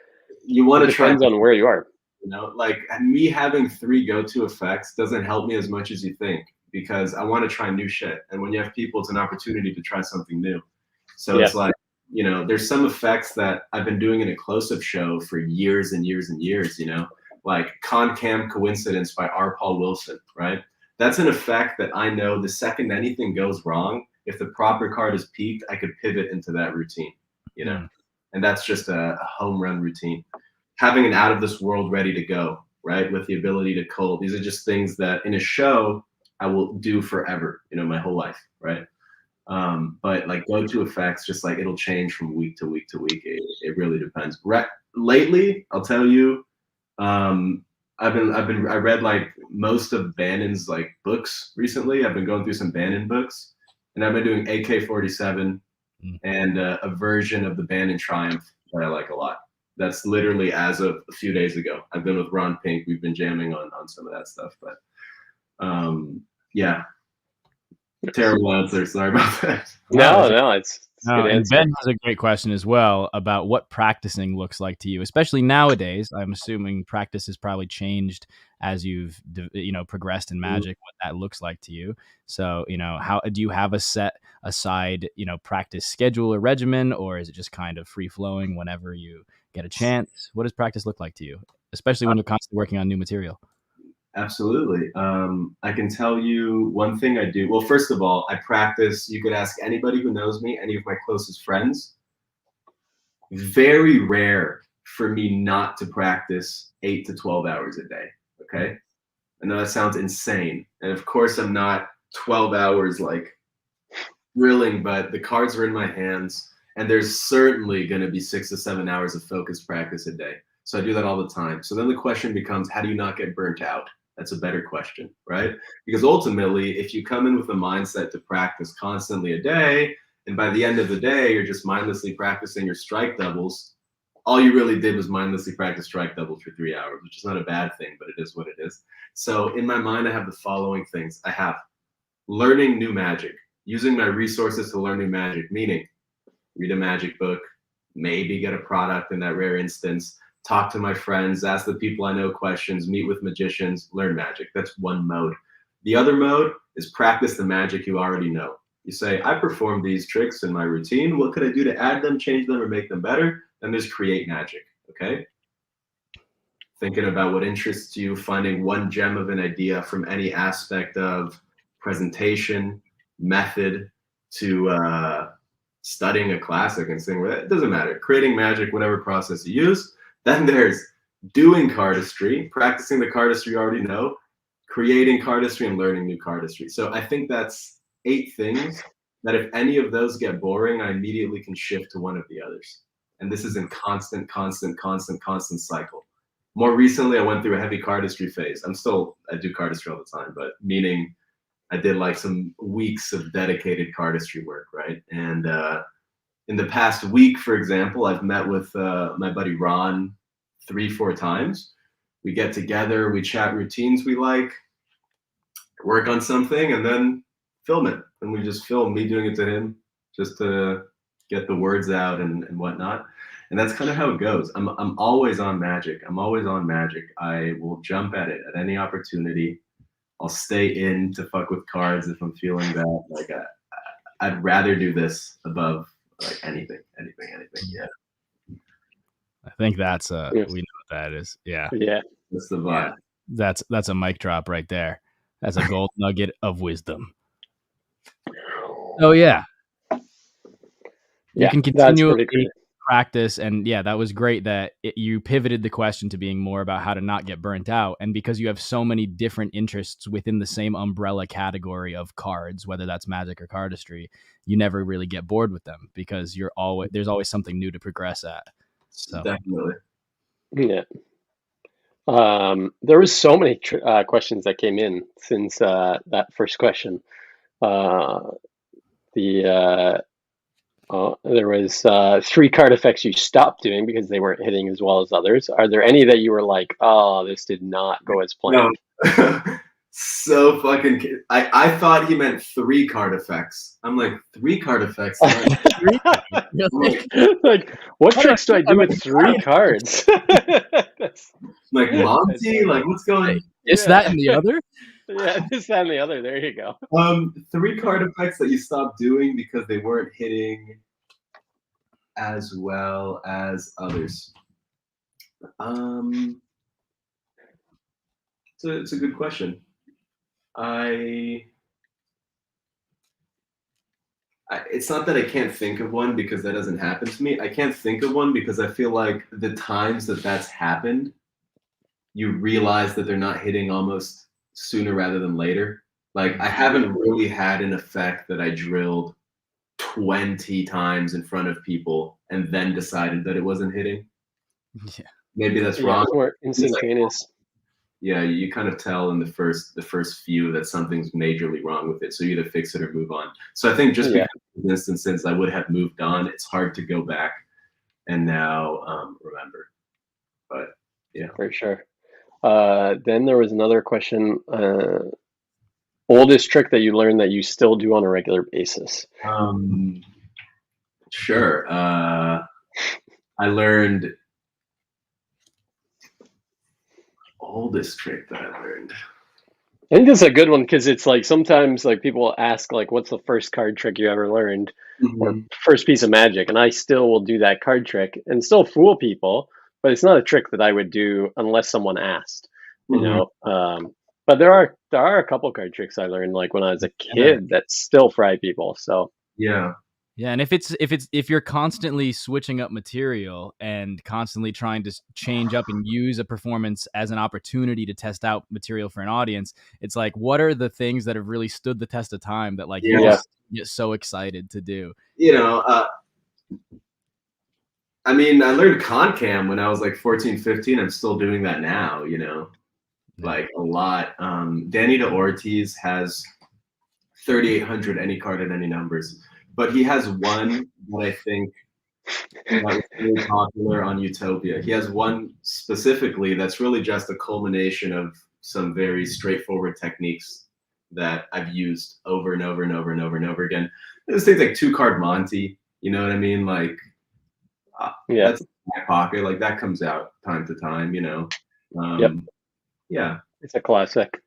you want to try. Depends on where you are. You know, like me having 3 go-to effects doesn't help me as much as you think, because I want to try new shit. And when you have people, it's an opportunity to try something new. So it's like, you know, there's some effects that I've been doing in a close-up show for years and years and years, you know, like Concam Coincidence by R. Paul Wilson, right? That's an effect that I know the second anything goes wrong, if the proper card is peaked, I could pivot into that routine, you know? And that's just a home run routine. Having an out of this world ready to go, right? With the ability to cull. These are just things that in a show I will do forever, you know, my whole life, right? But like go-to effects, just like it'll change from week to week to week. It really depends. Lately, I'll tell you, I read like most of Bannon's like books recently. I've been going through some Bannon books, and I've been doing AK-47 and a version of the Bannon Triumph that I like a lot. That's literally as of a few days ago. I've been with Ron Pink. We've been jamming on some of that stuff, but yeah. Terrible answer. Sorry about that. No, it's good and answer. Ben has a great question as well about what practicing looks like to you, especially nowadays. I'm assuming practice has probably changed as you've progressed in Magic, what that looks like to you. So, you know, how do you have a set aside, practice schedule or regimen, or is it just kind of free flowing whenever you get a chance? What does practice look like to you, especially when you're constantly working on new material? Absolutely. I can tell you one thing I do. Well, first of all, I practice. You could ask anybody who knows me, any of my closest friends. Very rare for me not to practice 8 to 12 hours a day. Okay. I know that sounds insane. And of course, I'm not 12 hours like drilling, but the cards are in my hands. And there's certainly going to be 6 to 7 hours of focused practice a day. So I do that all the time. So then the question becomes, how do you not get burnt out? That's a better question, right? Because ultimately, if you come in with a mindset to practice constantly a day, and by the end of the day, you're just mindlessly practicing your strike doubles, all you really did was mindlessly practice strike doubles for 3 hours, which is not a bad thing, but it is what it is. So in my mind, I have the following things. I have learning new magic, using my resources to learn new magic, meaning read a magic book, maybe get a product in that rare instance, talk to my friends, ask the people I know questions, meet with magicians, learn magic. That's one mode. The other mode is practice the magic you already know. You say, I perform these tricks in my routine. What could I do to add them, change them, or make them better? Then there's create magic, okay? Thinking about what interests you, finding one gem of an idea from any aspect of presentation, method, to studying a classic and saying, it doesn't matter. Creating magic, whatever process you use. Then there's doing cardistry, practicing the cardistry you already know, creating cardistry, and learning new cardistry. So I think that's 8 things that if any of those get boring, I immediately can shift to one of the others. And this is in constant cycle. More recently, I went through a heavy cardistry phase. I do cardistry all the time, but meaning I did like some weeks of dedicated cardistry work, right? And in the past week, for example, I've met with my buddy Ron 3-4 times. We get together, we chat routines we like, work on something, and then film it. And we just film me doing it to him just to get the words out and whatnot. And that's kind of how it goes. I'm always on magic. I will jump at it at any opportunity. I'll stay in to fuck with cards if I'm feeling that. Like I'd rather do this above like anything. Yeah. I think that's we know what that is. Yeah. That's the vibe. That's a mic drop right there. That's a gold nugget of wisdom. Oh yeah. You can continually practice, and that was great that you pivoted the question to being more about how to not get burnt out. And because you have so many different interests within the same umbrella category of cards, whether that's Magic or cardistry, you never really get bored with them because there's always something new to progress at. So. Definitely. Yeah. There was so many questions that came in since that first question. There was 3 card effects you stopped doing because they weren't hitting as well as others. Are there any that you were like, oh, this did not go as planned? No. So fucking. I thought he meant 3 card effects. I'm like, 3 card effects. Like, what tricks do I do with 3 cards? Like Monty, like what's going? It's that and the other. Yeah, this, that, and the other. There you go. 3 card effects that you stopped doing because they weren't hitting as well as others. It's a good question. It's not that I can't think of one because that doesn't happen to me. I can't think of one because I feel like the times that that's happened, you realize that they're not hitting almost sooner rather than later. Like, I haven't really had an effect that I drilled 20 times in front of people and then decided that it wasn't hitting. Yeah. Maybe that's wrong. It's more instantaneous. Yeah, you kind of tell in the first few that something's majorly wrong with it. So you either fix it or move on. So I think just because in instance, since I would have moved on, it's hard to go back and now remember. But yeah. For sure. Then there was another question. Oldest trick that you learned that you still do on a regular basis? Sure. I learned oldest trick that I learned. I think that's a good one because it's like sometimes like people ask like, what's the first card trick you ever learned, or first piece of magic, and I still will do that card trick and still fool people, but it's not a trick that I would do unless someone asked, you know. But there are a couple card tricks I learned like when I was a kid that still fry people. So yeah. And if you're constantly switching up material and constantly trying to change up and use a performance as an opportunity to test out material for an audience, it's like, what are the things that have really stood the test of time that like you just get so excited to do? You know, I mean, I learned Concam when I was like 14, 15. I'm still doing that now, you know, like a lot. Danny de Ortiz has 3,800 any card at any numbers. But he has one that I think that was really popular on Utopia. He has one specifically that's really just a culmination of some very straightforward techniques that I've used over and over and over and over and over again. There's things like 2-card Monty, you know what I mean? Like, that's in my pocket. Like, that comes out time to time, you know? Yeah. It's a classic.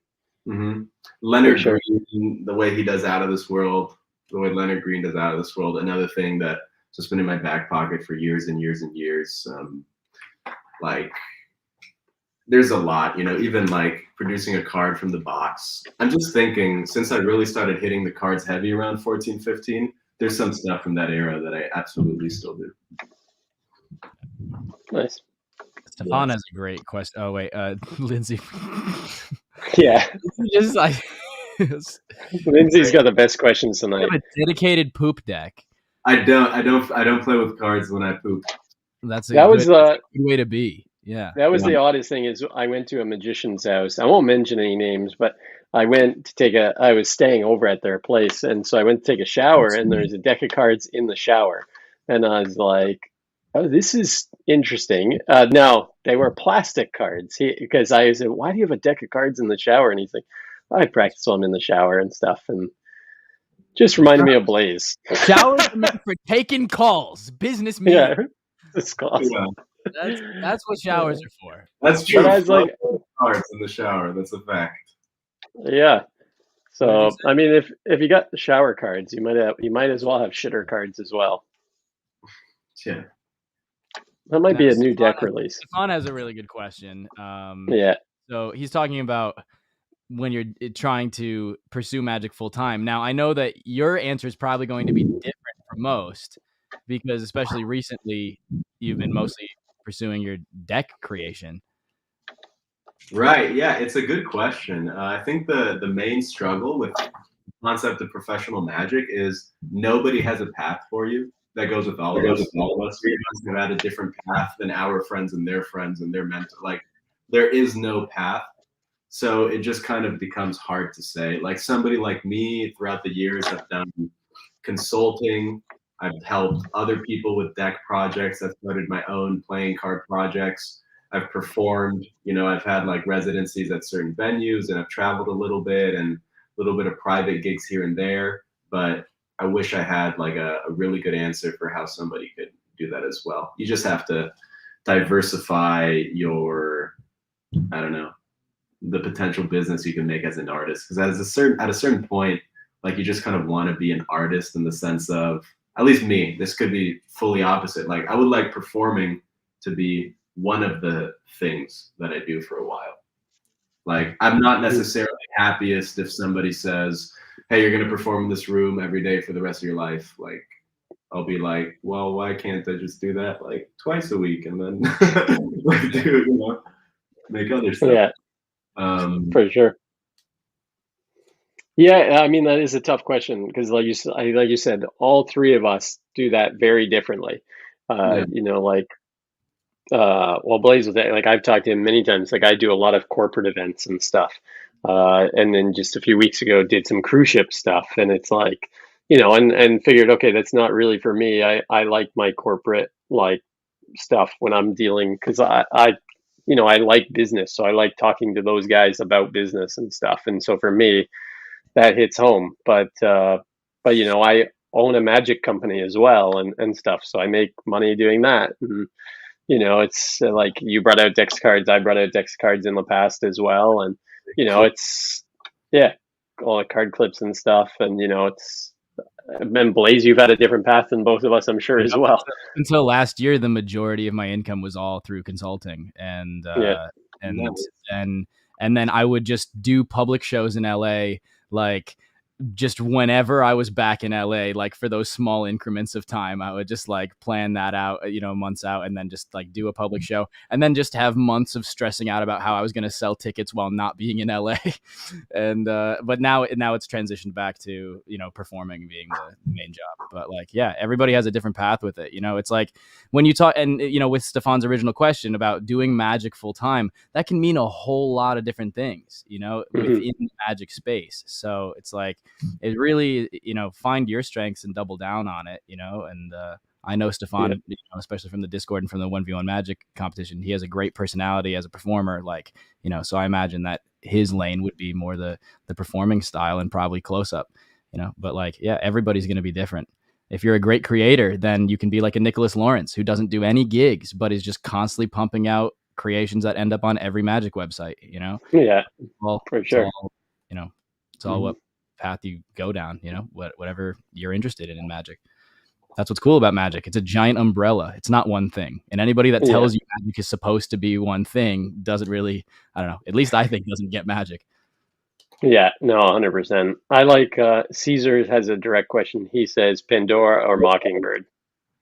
Leonard Green, the way he does Out of This World, the way Leonard Green does Out of This World, another thing that just been in my back pocket for years and years and years. Like, there's a lot, you know, even like producing a card from the box. I'm just thinking, since I really started hitting the cards heavy around 14, 15, there's some stuff from that era that I absolutely still do. Nice. Stefan has a great question. Oh, wait, Lindsay. Yeah. Just like... Lindsay's got the best questions tonight. I have a dedicated poop deck. I don't play with cards when I poop. That's a good way to be. Yeah. That was the oddest thing is I went to a magician's house. I won't mention any names, but I went to I was staying over at their place, and so I went to take a shower, and there's a deck of cards in the shower, and I was like, oh, this is interesting. No, they were plastic cards. Because I said, why do you have a deck of cards in the shower? And he's like, I practice them in the shower and stuff, and just reminded me of Blaze. Showers are meant for taking calls, business meetings. Yeah, it's awesome. That's what showers are for. That's true. But I was like, cards in the shower. That's a fact. Yeah. So I mean, if you got the shower cards, you might as well have shitter cards as well. Yeah. That might be a new deck release. Stefan has a really good question. Yeah. So he's talking about when you're trying to pursue magic full time. Now, I know that your answer is probably going to be different from most because especially recently, you've been mostly pursuing your deck creation. Right. Yeah, it's a good question. I think the main struggle with the concept of professional magic is nobody has a path for you that goes with all of us. All of us have had a different path than our friends and their mentor. Like, there is no path. So it just kind of becomes hard to say. Like, somebody like me throughout the years, I've done consulting, I've helped other people with deck projects. I've started my own playing card projects. I've performed, I've had like residencies at certain venues, and I've traveled a little bit and a little bit of private gigs here and there. But I wish I had like a really good answer for how somebody could do that as well. You just have to diversify your, I don't know, the potential business you can make as an artist. Because at a certain point, like you just kind of want to be an artist in the sense of, at least me, this could be fully opposite. Like I would like performing to be one of the things that I do for a while. Like I'm not necessarily happiest if somebody says, hey, you're going to perform in this room every day for the rest of your life. Like I'll be like, well, why can't I just do that like twice a week and then like do, make other stuff. Yeah, for sure. Yeah, I mean that is a tough question because, like you said, all three of us do that very differently. Yeah. Well, Blaze was like I've talked to him many times. Like I do a lot of corporate events and stuff, and then just a few weeks ago did some cruise ship stuff, and it's like, and figured, okay, that's not really for me. I like my corporate like stuff when I'm dealing because I like business, so I like talking to those guys about business and stuff, and so for me that hits home. But I own a magic company as well and stuff, so I make money doing that. And it's like you brought out Dex cards, I brought out Dex cards in the past as well, and it's all the card clips and stuff, and it's. And Blaze, you've had a different path than both of us, I'm sure, as well. Until last year, the majority of my income was all through consulting, and then I would just do public shows in LA, like just whenever I was back in LA, like for those small increments of time, I would just like plan that out, months out, and then just like do a public show, and then just have months of stressing out about how I was going to sell tickets while not being in LA. And but now it's transitioned back to performing being the main job. But like, yeah, everybody has a different path with it. It's like when you talk, and with Stefan's original question about doing magic full time, that can mean a whole lot of different things, within the magic space. So it's like, it really, find your strengths and double down on it, and I know Stefan, especially from the Discord and from the 1v1 Magic competition, he has a great personality as a performer, like, so I imagine that his lane would be more the performing style and probably close up, but like, yeah, everybody's going to be different. If you're a great creator, then you can be like a Nicholas Lawrence who doesn't do any gigs, but is just constantly pumping out creations that end up on every Magic website, Yeah, well, for sure. It's all what path you go down, whatever you're interested in Magic. That's what's cool about Magic. It's a giant umbrella. It's not one thing. And anybody that tells you Magic is supposed to be one thing doesn't really, I don't know, at least I think doesn't get Magic. Yeah, no, 100%. I like Caesar has a direct question. He says Pandora or Mockingbird?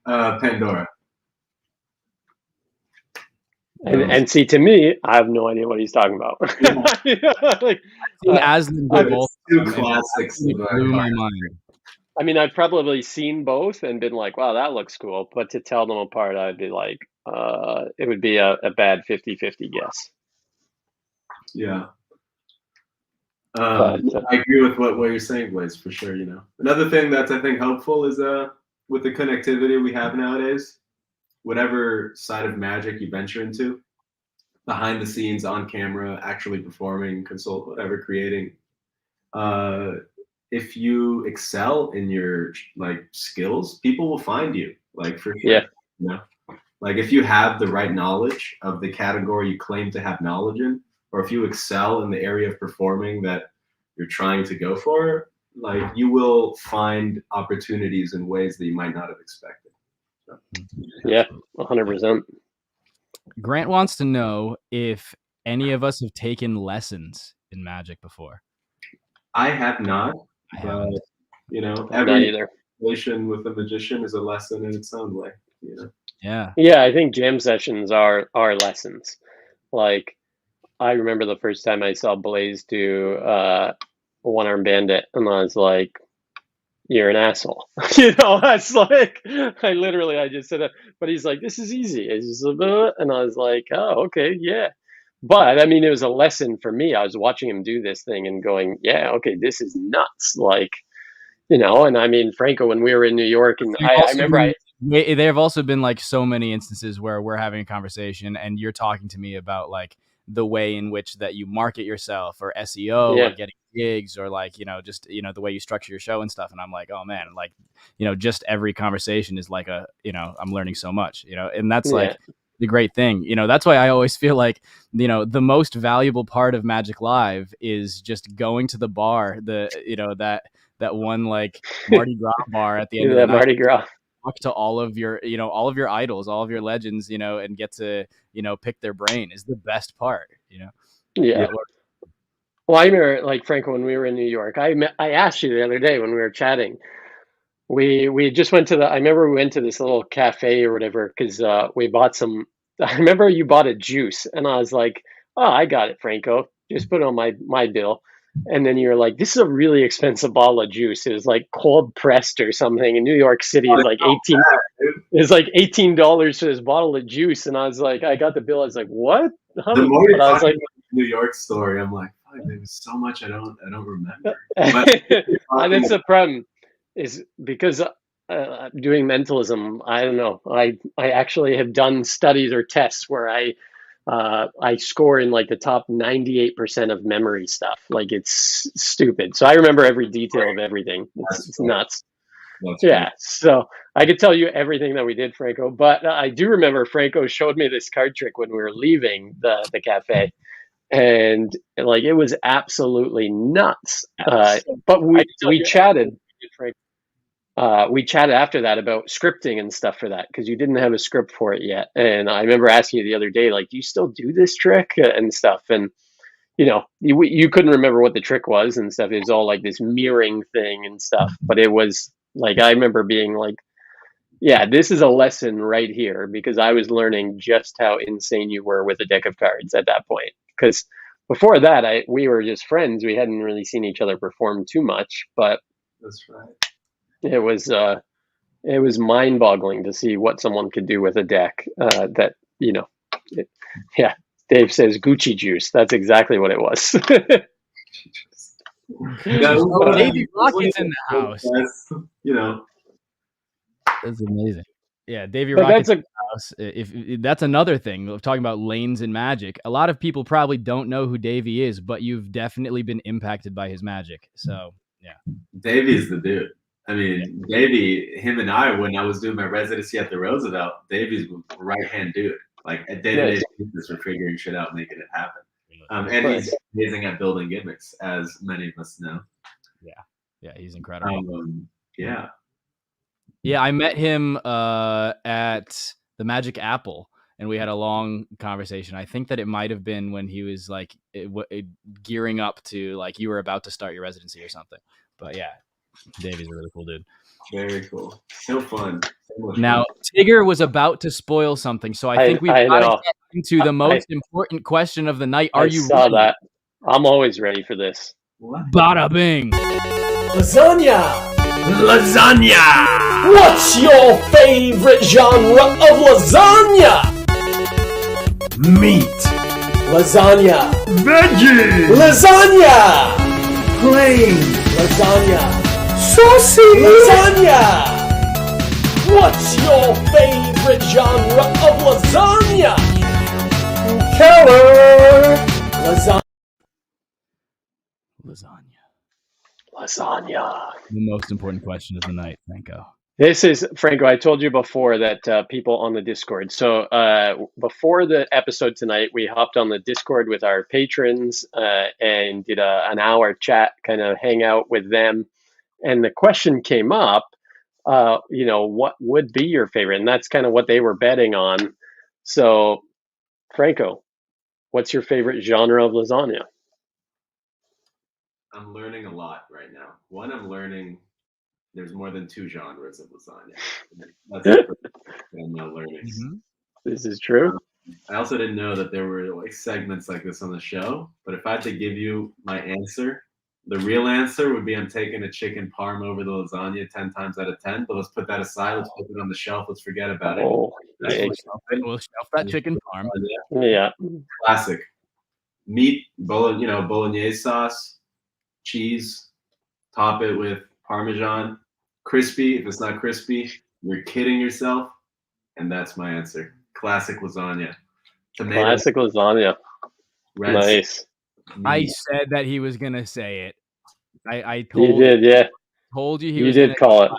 Pandora. And see, to me, I have no idea what he's talking about. Like, Aslan do both. Two classics. Blew my mind. I mean, I've probably seen both and been like, wow, that looks cool. But to tell them apart, I'd be like, it would be a bad 50-50 guess. Yeah. I agree with what you're saying, Blaze, for sure. Another thing that's, I think, helpful is with the connectivity we have nowadays, whatever side of Magic you venture into, behind the scenes, on camera, actually performing, consult, whatever, creating, if you excel in your like skills, people will find you, like, for sure. Yeah. Like if you have the right knowledge of the category you claim to have knowledge in, or if you excel in the area of performing that you're trying to go for, like you will find opportunities in ways that you might not have expected. So. Yeah, 100%. Grant wants to know if any of us have taken lessons in Magic before. I have not. But, every relation with a magician is a lesson in its own way. Yeah. Yeah, I think jam sessions are lessons. Like, I remember the first time I saw Blaze do One-Armed Bandit, and I was like, you're an asshole. That's like, I just said that. But he's like, this is easy. It's just and I was like, oh, okay, yeah. But I mean, it was a lesson for me. I was watching him do this thing and going, yeah, okay, this is nuts. Like, And I mean, Franco, when we were in New York, and I remember there have also been like so many instances where we're having a conversation and you're talking to me about like the way in which that you market yourself or SEO or getting gigs or like, just, the way you structure your show and stuff. And I'm like, oh man, like, just every conversation is like I'm learning so much, and that's like the great thing, that's why I always feel like, the most valuable part of Magic Live is just going to the bar, that one like Mardi Gras bar at the end of the night. Mardi Gras. Talk to all of your idols, all of your legends, and get to, pick their brain is the best part, Yeah. Well, I remember, like, Franco, when we were in New York, I asked you the other day when we were chatting, we just went to I remember we went to this little cafe or whatever, because we bought some, I remember you bought a juice, and I was like, oh, I got it, Franco, just put it on my bill. And then you're like, this is a really expensive bottle of juice. It was like cold pressed or something in New York City. It's like $18 for this bottle of juice. And I was like, I got the bill. I was like, what? The more you talk about New York story, I'm like, oh, there's so much I don't remember. That's the problem, is because doing mentalism, I don't know. I actually have done studies or tests where I score in like the top 98% of memory stuff. Like, it's stupid. So I remember every detail of everything. It's nuts. Yeah. So I could tell you everything that we did, Franco, but I do remember Franco showed me this card trick when we were leaving the cafe, and like, it was absolutely nuts. But we chatted. We chatted after that about scripting and stuff for that, because you didn't have a script for it yet. And I remember asking you the other day, like, do you still do this trick and stuff? And, you couldn't remember what the trick was and stuff. It was all like this mirroring thing and stuff. But it was like, I remember being like, yeah, this is a lesson right here, because I was learning just how insane you were with a deck of cards at that point. Because before that, we were just friends. We hadn't really seen each other perform too much, but that's right. It was mind-boggling to see what someone could do with a deck. Dave says Gucci juice. That's exactly what it was. Davey Rocket's in the house. That's amazing. Yeah, Davey Rocket's in the house. If that's another thing of talking about lanes in Magic. A lot of people probably don't know who Davey is, but you've definitely been impacted by his magic. So yeah, Davey's the dude. I mean, Davey, him and I, when I was doing my residency at the Roosevelt, Davey's right-hand dude. Like, a day-to-day basis for figuring shit out, making it happen. And he's amazing at building gimmicks, as many of us know. Yeah, he's incredible. Yeah, I met him at the Magic Apple, and we had a long conversation. I think that it might have been when he was like gearing up to, like, you were about to start your residency or something. But yeah, Davey's a really cool dude. Very cool. So fun. Now, Tigger was about to spoil something, so I think we've got to get into the most important question of the night. Are you ready? That. I'm always ready for this. What? Bada bing. Lasagna! What's your favorite genre of lasagna? Meat. Lasagna. Veggie. Lasagna. Plain. Lasagna. Saucy. Lasagna. What's your favorite genre of lasagna? Keller. Lasagna. The most important question of the night, Franco. This is, Franco, I told you before that people on the Discord. So before the episode tonight, we hopped on the Discord with our patrons and did an hour chat, kind of hang out with them. And the question came up, what would be your favorite? And that's kind of what they were betting on. So, Franco, what's your favorite genre of lasagna? I'm learning a lot right now. One, I'm learning there's more than 2 genres of lasagna. That's the first thing I'm now learning. Mm-hmm. This is true. I also didn't know that there were like segments like this on the show. But if I had to give you my answer, the real answer would be I'm taking a chicken parm over the lasagna 10 times out of 10. But let's put that aside. Let's put it on the shelf. Let's forget about it. We'll shelf that chicken parm. Yeah. Classic. Meat, bolognese sauce, cheese, top it with Parmesan, crispy. If it's not crispy, you're kidding yourself. And that's my answer. Classic lasagna. Tomato, Classic lasagna. red Nice. I said that he was gonna say it. I You did, yeah. told you he You was did gonna call it.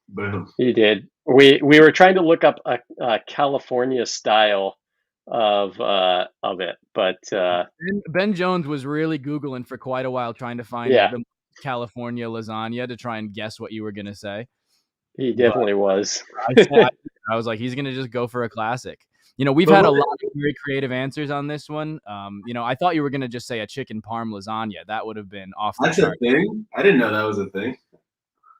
Boom. You did. We were trying to look up a California style of it, but Ben Jones was really Googling for quite a while trying to find yeah, the California lasagna to try and guess what you were gonna say. he definitely was. I was like, he's gonna just go for a classic. You know, we've had a lot of very creative answers on this one. You know, I thought you were gonna just say a chicken parm lasagna. That would have been off the That's chart. a thing? I didn't know that was a thing.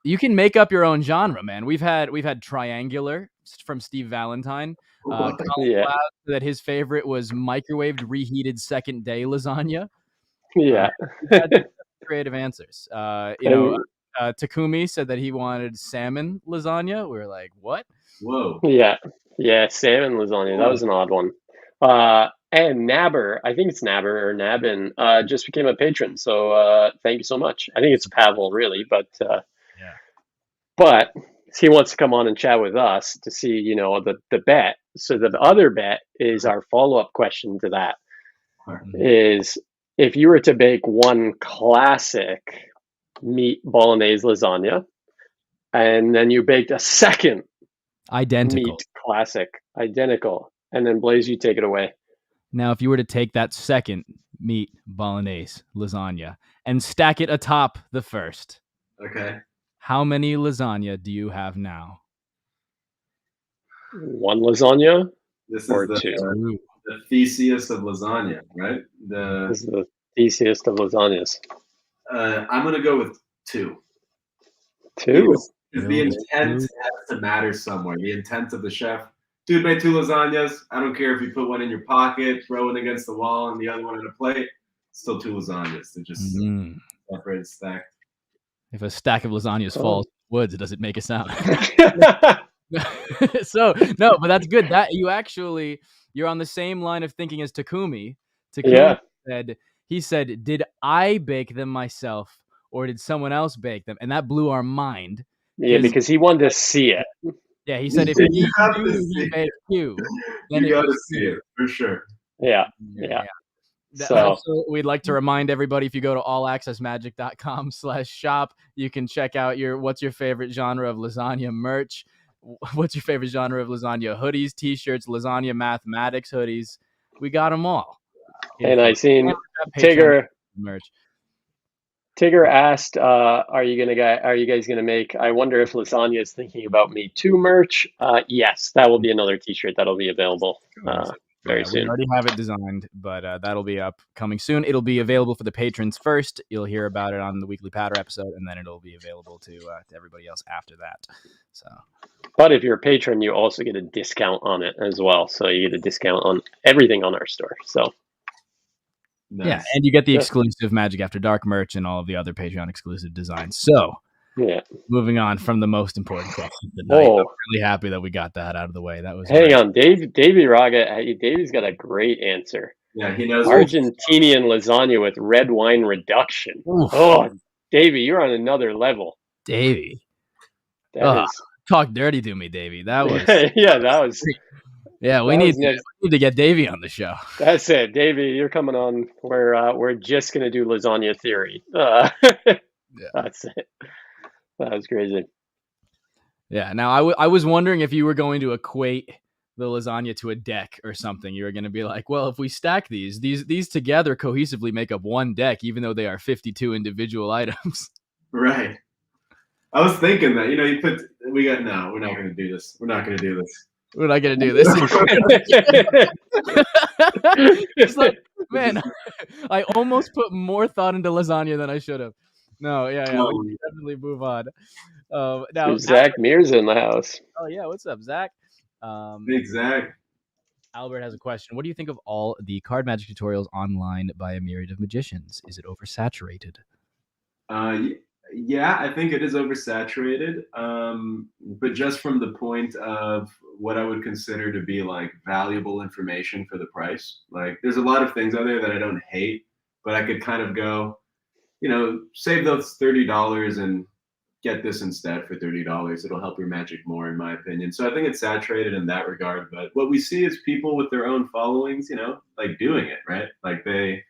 You can make up your own genre, man. We've had triangular from Steve Valentine. Colin Yeah. Cloud said that his favorite was microwaved, reheated second day lasagna. Yeah. Creative answers. You know, Takumi said that he wanted salmon lasagna. We were like, what? Whoa. Yeah. Yeah, salmon lasagna. That was an odd one. And Nabber, I think it's Nabber or Nabin, just became a patron. So thank you so much. I think it's Pavel, really, but Yeah. but he wants to come on and chat with us to see, you know, the bet. So the other bet is our follow-up question to that is if you were to bake one classic meat bolognese lasagna, and then you baked a second Identical. meat classic, identical, and then Blaze, you take it away. Now, if you were to take that second meat bolognese lasagna and stack it atop the first, Okay. how many lasagna do you have now? One lasagna This or is two? The Theseus of lasagna, right? This is the Theseus of lasagnas. I'm going to go with two. Two? Because the intent has to matter somewhere. The intent of the chef. Dude made two lasagnas. I don't care if you put one in your pocket, throw it against the wall, and the other one on a plate. Still two lasagnas. They're just separated, stacked. If a stack of lasagnas falls in the woods, does it make a sound? So no, but that's good. That you're on the same line of thinking as Takumi. Takumi said, "Did I bake them myself, or did someone else bake them?" And that blew our mind. Yeah, because he wanted to see it. Yeah, he said if he baked you, then you got to see it for sure. Yeah. So also, we'd like to remind everybody, if you go to allaccessmagic.com/shop, you can check out what's your favorite genre of lasagna merch. What's your favorite genre of lasagna hoodies, t-shirts, lasagna mathematics hoodies? We got them all. And I seen Tigger merch. Tigger asked, "Are you guys gonna make? I wonder if lasagna is thinking about Me Too merch." Yes, that will be another T-shirt that'll be available very soon. We already have it designed, but that'll be up coming soon. It'll be available for the patrons first. You'll hear about it on the Weekly Patter episode, and then it'll be available to everybody else after that. So, but if you're a patron, you also get a discount on it as well. So you get a discount on everything on our store. So. Nice. Yeah, and you get the exclusive Magic After Dark merch and all of the other Patreon exclusive designs. So, moving on from the most important question of the night. I'm really happy that we got that out of the way. That was Hang on, Davey Raga. Davey's got a great answer. Yeah, he knows. Argentinian lasagna with red wine reduction. Oof. Oh, Davey, you're on another level. Davey, talk dirty to me, Davey. That was that was. Yeah, we need to get Davey on the show. That's it, Davey. You're coming on. We're just gonna do lasagna theory. That's it. That was crazy. Yeah. Now I was wondering if you were going to equate the lasagna to a deck or something. You were going to be like, well, if we stack these together cohesively make up one deck, even though they are 52 individual items. Right. I was thinking that. We're not going to do this. We're not going to do this. We're not going to do this. It's like, man, I almost put more thought into lasagna than I should have. No, we can definitely move on. Now Zach Mears in the house. Oh yeah, what's up, Zach? Big Zach. Albert has a question. What do you think of all the card magic tutorials online by a myriad of magicians? Is it oversaturated? Yeah, I think it is oversaturated. But just from the point of what I would consider to be like valuable information for the price. Like there's a lot of things out there that I don't hate, but I could kind of go, save those $30 and get this instead for $30. It'll help your magic more, in my opinion. So I think it's saturated in that regard. But what we see is people with their own followings, like doing it, right? Like they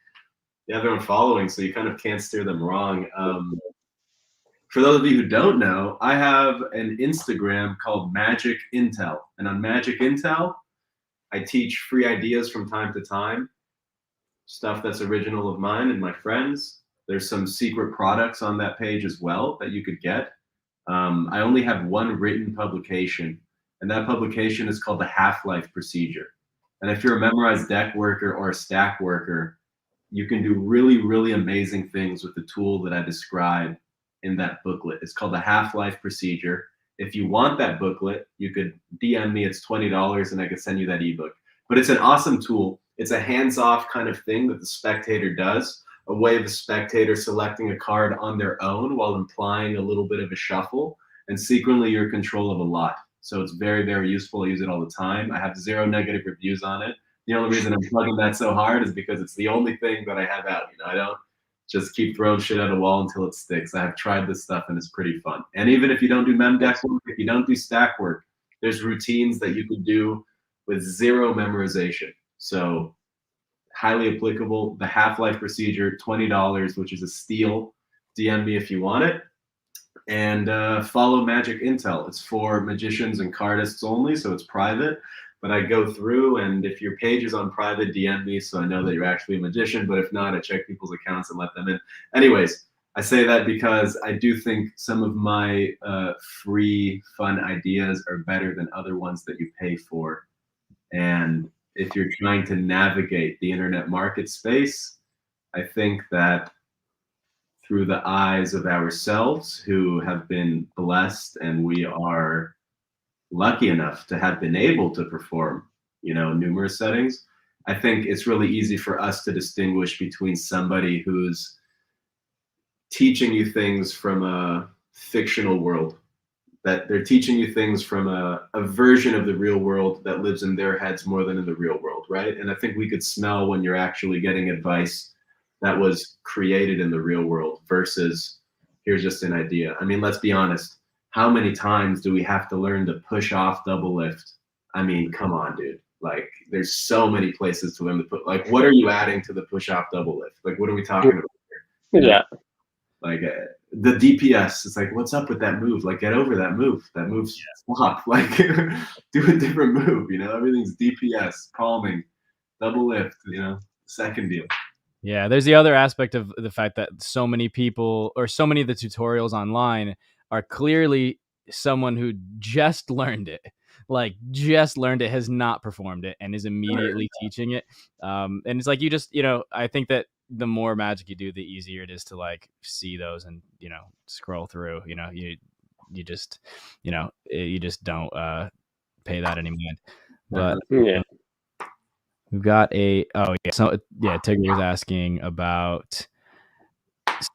have their own following, so you kind of can't steer them wrong. For those of you who don't know, I have an Instagram called Magic Intel. And on Magic Intel, I teach free ideas from time to time, stuff that's original of mine and my friends. There's some secret products on that page as well that you could get. I only have one written publication, and that publication is called the Half-Life Procedure. And if you're a memorized deck worker or a stack worker, you can do really, really amazing things with the tool that I describe in that booklet. It's called the Half-Life Procedure. If you want that booklet, you could DM me. It's $20 and I could send you that ebook. But it's an awesome tool. It's a hands-off kind of thing that the spectator does, a way of the spectator selecting a card on their own while implying a little bit of a shuffle, and secretly you're in control of a lot. So it's very, very useful. I use it all the time. I have 0 negative reviews on it. The only reason I'm plugging that so hard is because it's the only thing that I have out. I don't just keep throwing shit at a wall until it sticks. I have tried this stuff and it's pretty fun. And even if you don't do mem deck work, if you don't do stack work, there's routines that you could do with 0 memorization. So highly applicable. The Half-Life Procedure, $20, which is a steal. DM me if you want it. And follow Magic Intel. It's for magicians and cardists only, so it's private. But I go through, and if your page is on private, DM me so I know that you're actually a magician. But if not, I check people's accounts and let them in. Anyways, I say that because I do think some of my free, fun ideas are better than other ones that you pay for. And if you're trying to navigate the internet market space, I think that through the eyes of ourselves who have been blessed, and we are lucky enough to have been able to perform, numerous settings, I think it's really easy for us to distinguish between somebody who's teaching you things from a fictional world, that they're teaching you things from a version of the real world that lives in their heads more than in the real world, right? And I think we could smell when you're actually getting advice that was created in the real world versus here's just an idea. I mean, let's be honest. How many times do we have to learn to push off double lift? I mean, come on, dude. Like, there's so many places to learn to put. Like, what are you adding to the push off double lift? Like, what are we talking about here? Yeah. Like the DPS, it's like, what's up with that move? Like, get over that move. That move's flop. Like, do a different move. Everything's DPS, palming, double lift. Second deal. Yeah, there's the other aspect of the fact that so many people, or so many of the tutorials online, are clearly someone who just learned it, has not performed it, and is immediately teaching it. And it's like, you just, I think that the more magic you do, the easier it is to like see those and, scroll through, you just don't pay that any mind. But yeah. We've got Tigger was asking about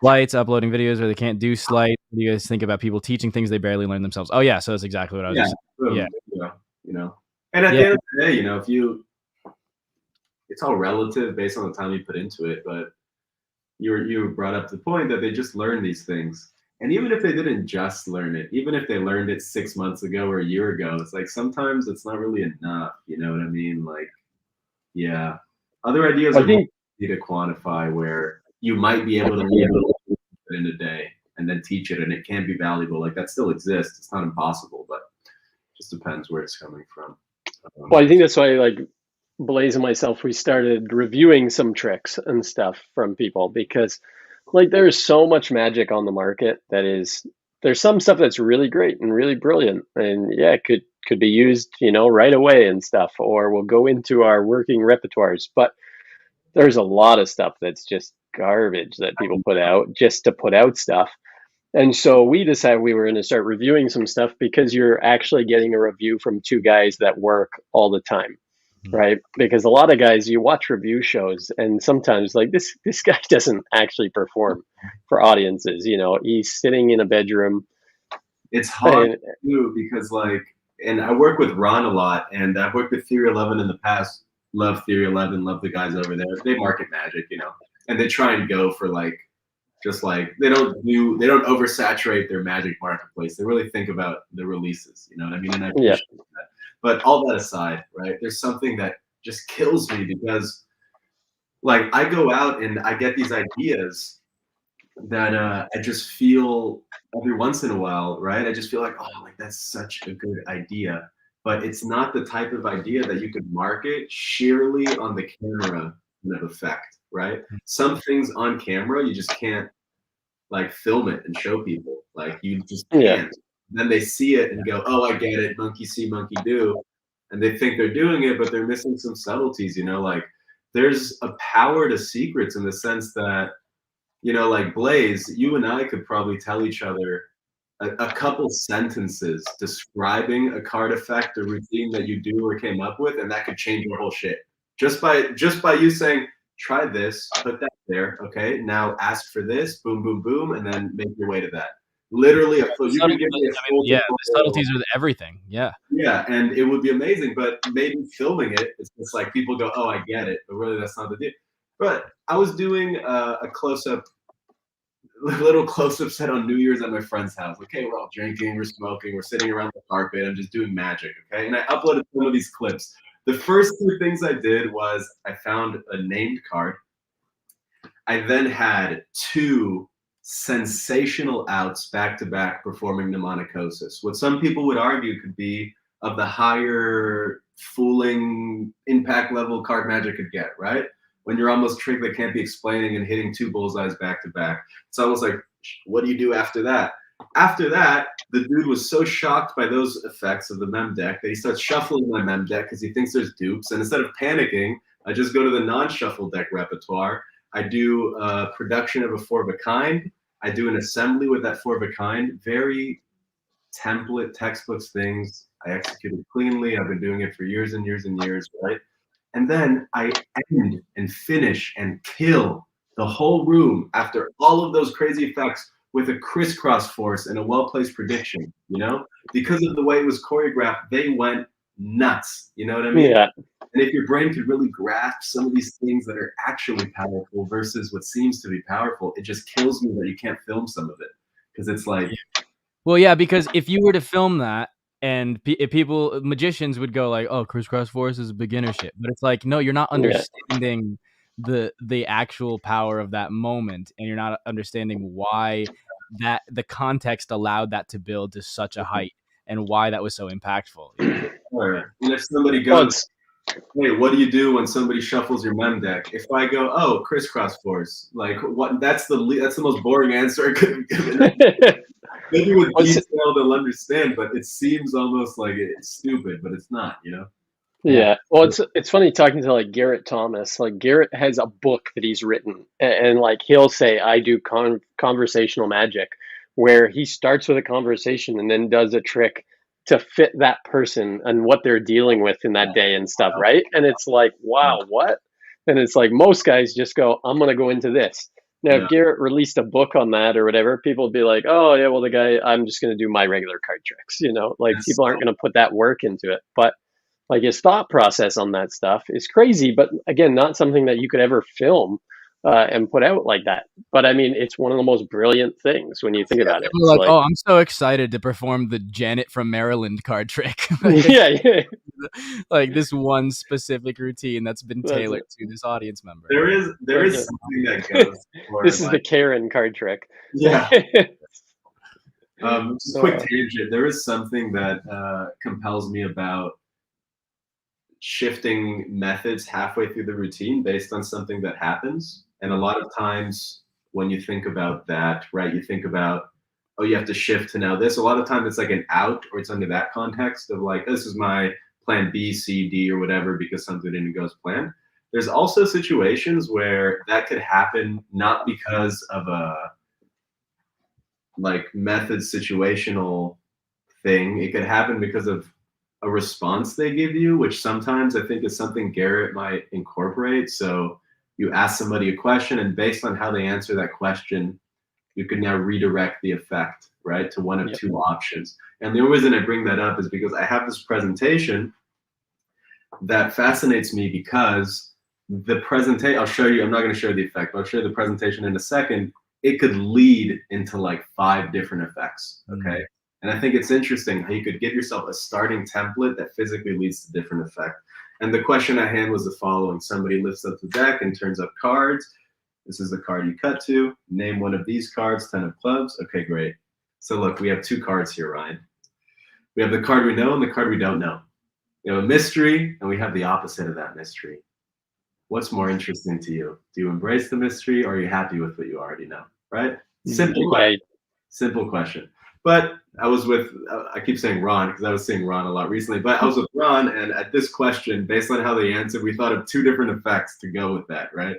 slights, uploading videos where they can't do slight. What do you guys think about people teaching things they barely learn themselves? Oh yeah, so that's exactly what I was just saying. And at the end of the day, it's all relative based on the time you put into it, but you brought up the point that they just learn these things. And even if they didn't just learn it, even if they learned it 6 months ago or a year ago, it's like sometimes it's not really enough, you know what I mean? Like, yeah. Other ideas are easy to quantify, where you might be able to learn it in a day and then teach it, and it can be valuable. Like, that still exists. It's not impossible, but it just depends where it's coming from. Well, I think that's why, like, Blaze and myself, we started reviewing some tricks and stuff from people, because like there's so much magic on the market there's some stuff that's really great and really brilliant, and it could be used, right away and stuff, or will go into our working repertoires. But there's a lot of stuff that's just garbage that people put out just to put out stuff. And so we decided we were going to start reviewing some stuff, because you're actually getting a review from 2 guys that work all the time. Right? Because a lot of guys, you watch review shows and sometimes like this guy doesn't actually perform for audiences. He's sitting in a bedroom. It's hard to do because and I work with Ron a lot, and I've worked with Theory 11 in the past. Love Theory 11, love the guys over there. They market magic, and they try and go for like Just like they don't oversaturate their magic marketplace. They really think about the releases, you know what I mean? And I appreciate that. But all that aside, right? There's something that just kills me because like I go out and I get these ideas that I just feel every once in a while, right? I just feel like, oh, like that's such a good idea. But it's not the type of idea that you could market sheerly on the camera kind of effect, right? Some things on camera, you just can't like film it and show people. Like you just can't. Then they see it and go, oh, I get it. Monkey see, monkey do. And they think they're doing it, but they're missing some subtleties, you know, like there's a power to secrets in the sense that, you know, like Blaze, you and I could probably tell each other a couple sentences describing a card effect or routine that you do or came up with, and that could change your whole shit. Just by you saying, try this, put that there, okay? Now ask for this, boom, boom, boom, and then make your way to that. Literally, you can give me a full the subtleties are everything. Yeah. Yeah, and it would be amazing, but maybe filming it, it's just like people go, oh, I get it, but really that's not the deal. But I was doing a little close-up set on New Year's at my friend's house. Okay, we're all drinking, we're smoking, we're sitting around the carpet, I'm just doing magic, okay? And I uploaded some of these clips. The first two things I did was I found a named card. I then had two sensational outs back-to-back performing mnemonicosis. What some people would argue could be of the higher fooling impact level card magic could get, right? When you're almost trick that can't be explaining and hitting two bullseyes back-to-back. It's almost like, what do you do after that? After that, the dude was so shocked by those effects of the mem deck that he starts shuffling my mem deck because he thinks there's dupes. And instead of panicking, I just go to the non-shuffle deck repertoire. I do a production of a 4-of-a-kind. I do an assembly with that 4-of-a-kind. Very template, textbooks things. I execute it cleanly. I've been doing it for years and years and years, right? And then I end and finish and kill the whole room after all of those crazy effects with a crisscross force and a well-placed prediction, you know? Because of the way it was choreographed, they went nuts, you know what I mean? Yeah. And if your brain could really grasp some of these things that are actually powerful versus what seems to be powerful, it just kills me that you can't film some of it. Because it's like... Well, yeah, because if you were to film that, and magicians would go like, oh, crisscross force is a beginner shit. But it's like, no, you're not understanding the actual power of that moment, and you're not understanding why that the context allowed that to build to such a height and why that was so impactful. Sure. And if somebody goes, hey, what do you do when somebody shuffles your mem deck? If I go, oh, crisscross force, like what? That's the most boring answer I could have given. Maybe with detail they'll understand, but it seems almost like it's stupid, but it's not, you know? Yeah. Well, it's funny talking to like Garrett Thomas. Like Garrett has a book that he's written, and like he'll say, I do conversational magic, where he starts with a conversation and then does a trick to fit that person and what they're dealing with in that day and stuff, right? And it's like, wow, what? And it's like most guys just go, I'm going to go into this. Now, if Garrett released a book on that or whatever, people would be like, oh, yeah, well, the guy, I'm just going to do my regular card tricks, you know? Like people aren't going to put that work into it. But like his thought process on that stuff is crazy, but again, not something that you could ever film and put out like that. But I mean, it's one of the most brilliant things when you think about it. Like, oh, I'm so excited to perform the Janet from Maryland card trick. Yeah. Like this one specific routine that's been tailored to this audience member. There is something that goes. This is the Karen card trick. Yeah. Just a quick tangent. There is something that compels me about shifting methods halfway through the routine based on something that happens. And a lot of times when you think about that, right, you think about, oh, you have to shift to now this. A lot of times it's like an out, or it's under that context of like, this is my plan B, C, D, or whatever, because something didn't go as planned. There's also situations where that could happen not because of a like method situational thing. It could happen because of a response they give you, which sometimes I think is something Garrett might incorporate. So you ask somebody a question, and based on how they answer that question, you can now redirect the effect, right, to one of two options. And the only reason I bring that up is because I have this presentation that fascinates me, because the presentation, I'll show you, I'm not going to show the effect, but I'll show you the presentation in a second. it could lead into like 5 different effects. Okay. And I think it's interesting how you could give yourself a starting template that physically leads to different effects. And the question at hand was the following. Somebody lifts up the deck and turns up cards. This is the card you cut to. Name one of these cards, 10 of clubs. Okay, great. So look, we have 2 cards here, Ryan. We have the card we know and the card we don't know. We have a mystery, and we have the opposite of that mystery. What's more interesting to you? Do you embrace the mystery, or are you happy with what you already know? Right? Simple question. Simple question. But I was with, I keep saying Ron because I was seeing Ron a lot recently, but I was with Ron, and at this question, based on how they answered, we thought of 2 different effects to go with that, right?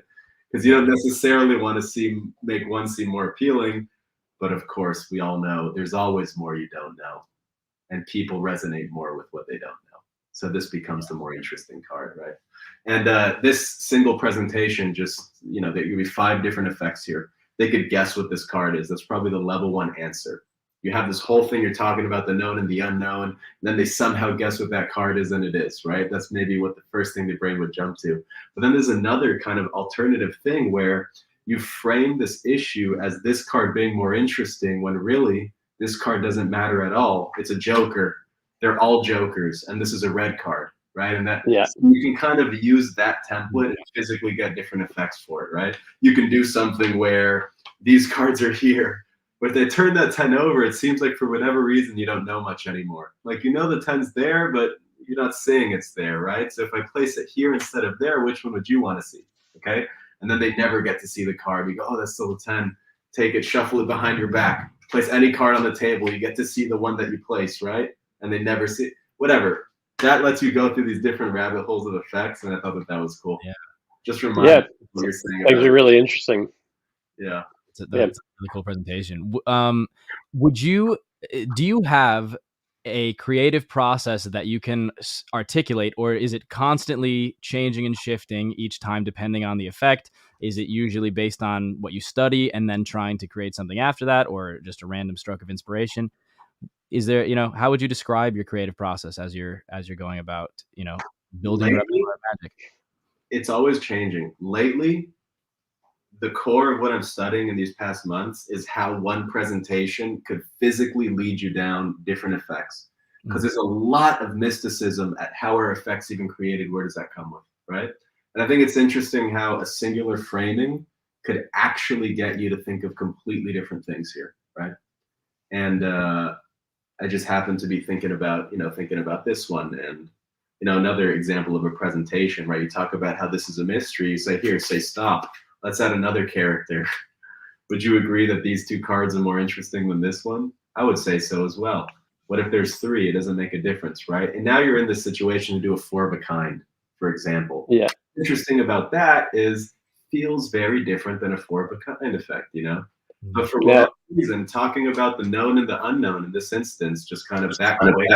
Because you don't necessarily want to make one seem more appealing, but of course, we all know there's always more you don't know, and people resonate more with what they don't know. So this becomes the more interesting card, right? And this single presentation, just, you know, there could be 5 different effects here. They could guess what this card is. That's probably the level 1 answer. You have this whole thing, you're talking about the known and the unknown, and then they somehow guess what that card is, and it is, right? That's maybe what the first thing the brain would jump to. But then there's another kind of alternative thing where you frame this issue as this card being more interesting when really this card doesn't matter at all. It's a joker. They're all jokers, and this is a red card, right? And that so you can kind of use that template and physically get different effects for it, right? You can do something where these cards are here, but if they turn that 10 over, it seems like for whatever reason you don't know much anymore. Like, you know the 10's there, but you're not saying it's there, right? So if I place it here instead of there, which one would you want to see? Okay, and then they never get to see the card. You go, oh, that's still a 10. Take it, shuffle it behind your back. Place any card on the table. You get to see the one that you place, right? And they never see, whatever. That lets you go through these different rabbit holes of effects, and I thought that was cool. Yeah. Just remind me what you're saying. Things are really interesting. Yeah. That's a really cool presentation. Do you have a creative process that you can articulate, or is it constantly changing and shifting each time depending on the effect? Is it usually based on what you study and then trying to create something after that, or just a random stroke of inspiration? Is there, you know, how would you describe your creative process as you're going about, you know, building repertoire magic? It's always changing. Lately, the core of what I'm studying in these past months is how one presentation could physically lead you down different effects. Because there's a lot of mysticism at how are effects even created? Where does that come with, right? And I think it's interesting how a singular framing could actually get you to think of completely different things here, right? And I just happened to be thinking about this one, and another example of a presentation, right? You talk about how this is a mystery. You say, here, say stop. Let's add another character. Would you agree that these 2 cards are more interesting than this one? I would say so as well. What if there's 3? It doesn't make a difference, right? And now you're in this situation to do a 4 of a kind, for example. Yeah. Interesting about that is feels very different than a 4 of a kind effect, you know? But for whatever reason, talking about the known and the unknown in this instance, just kind of back away,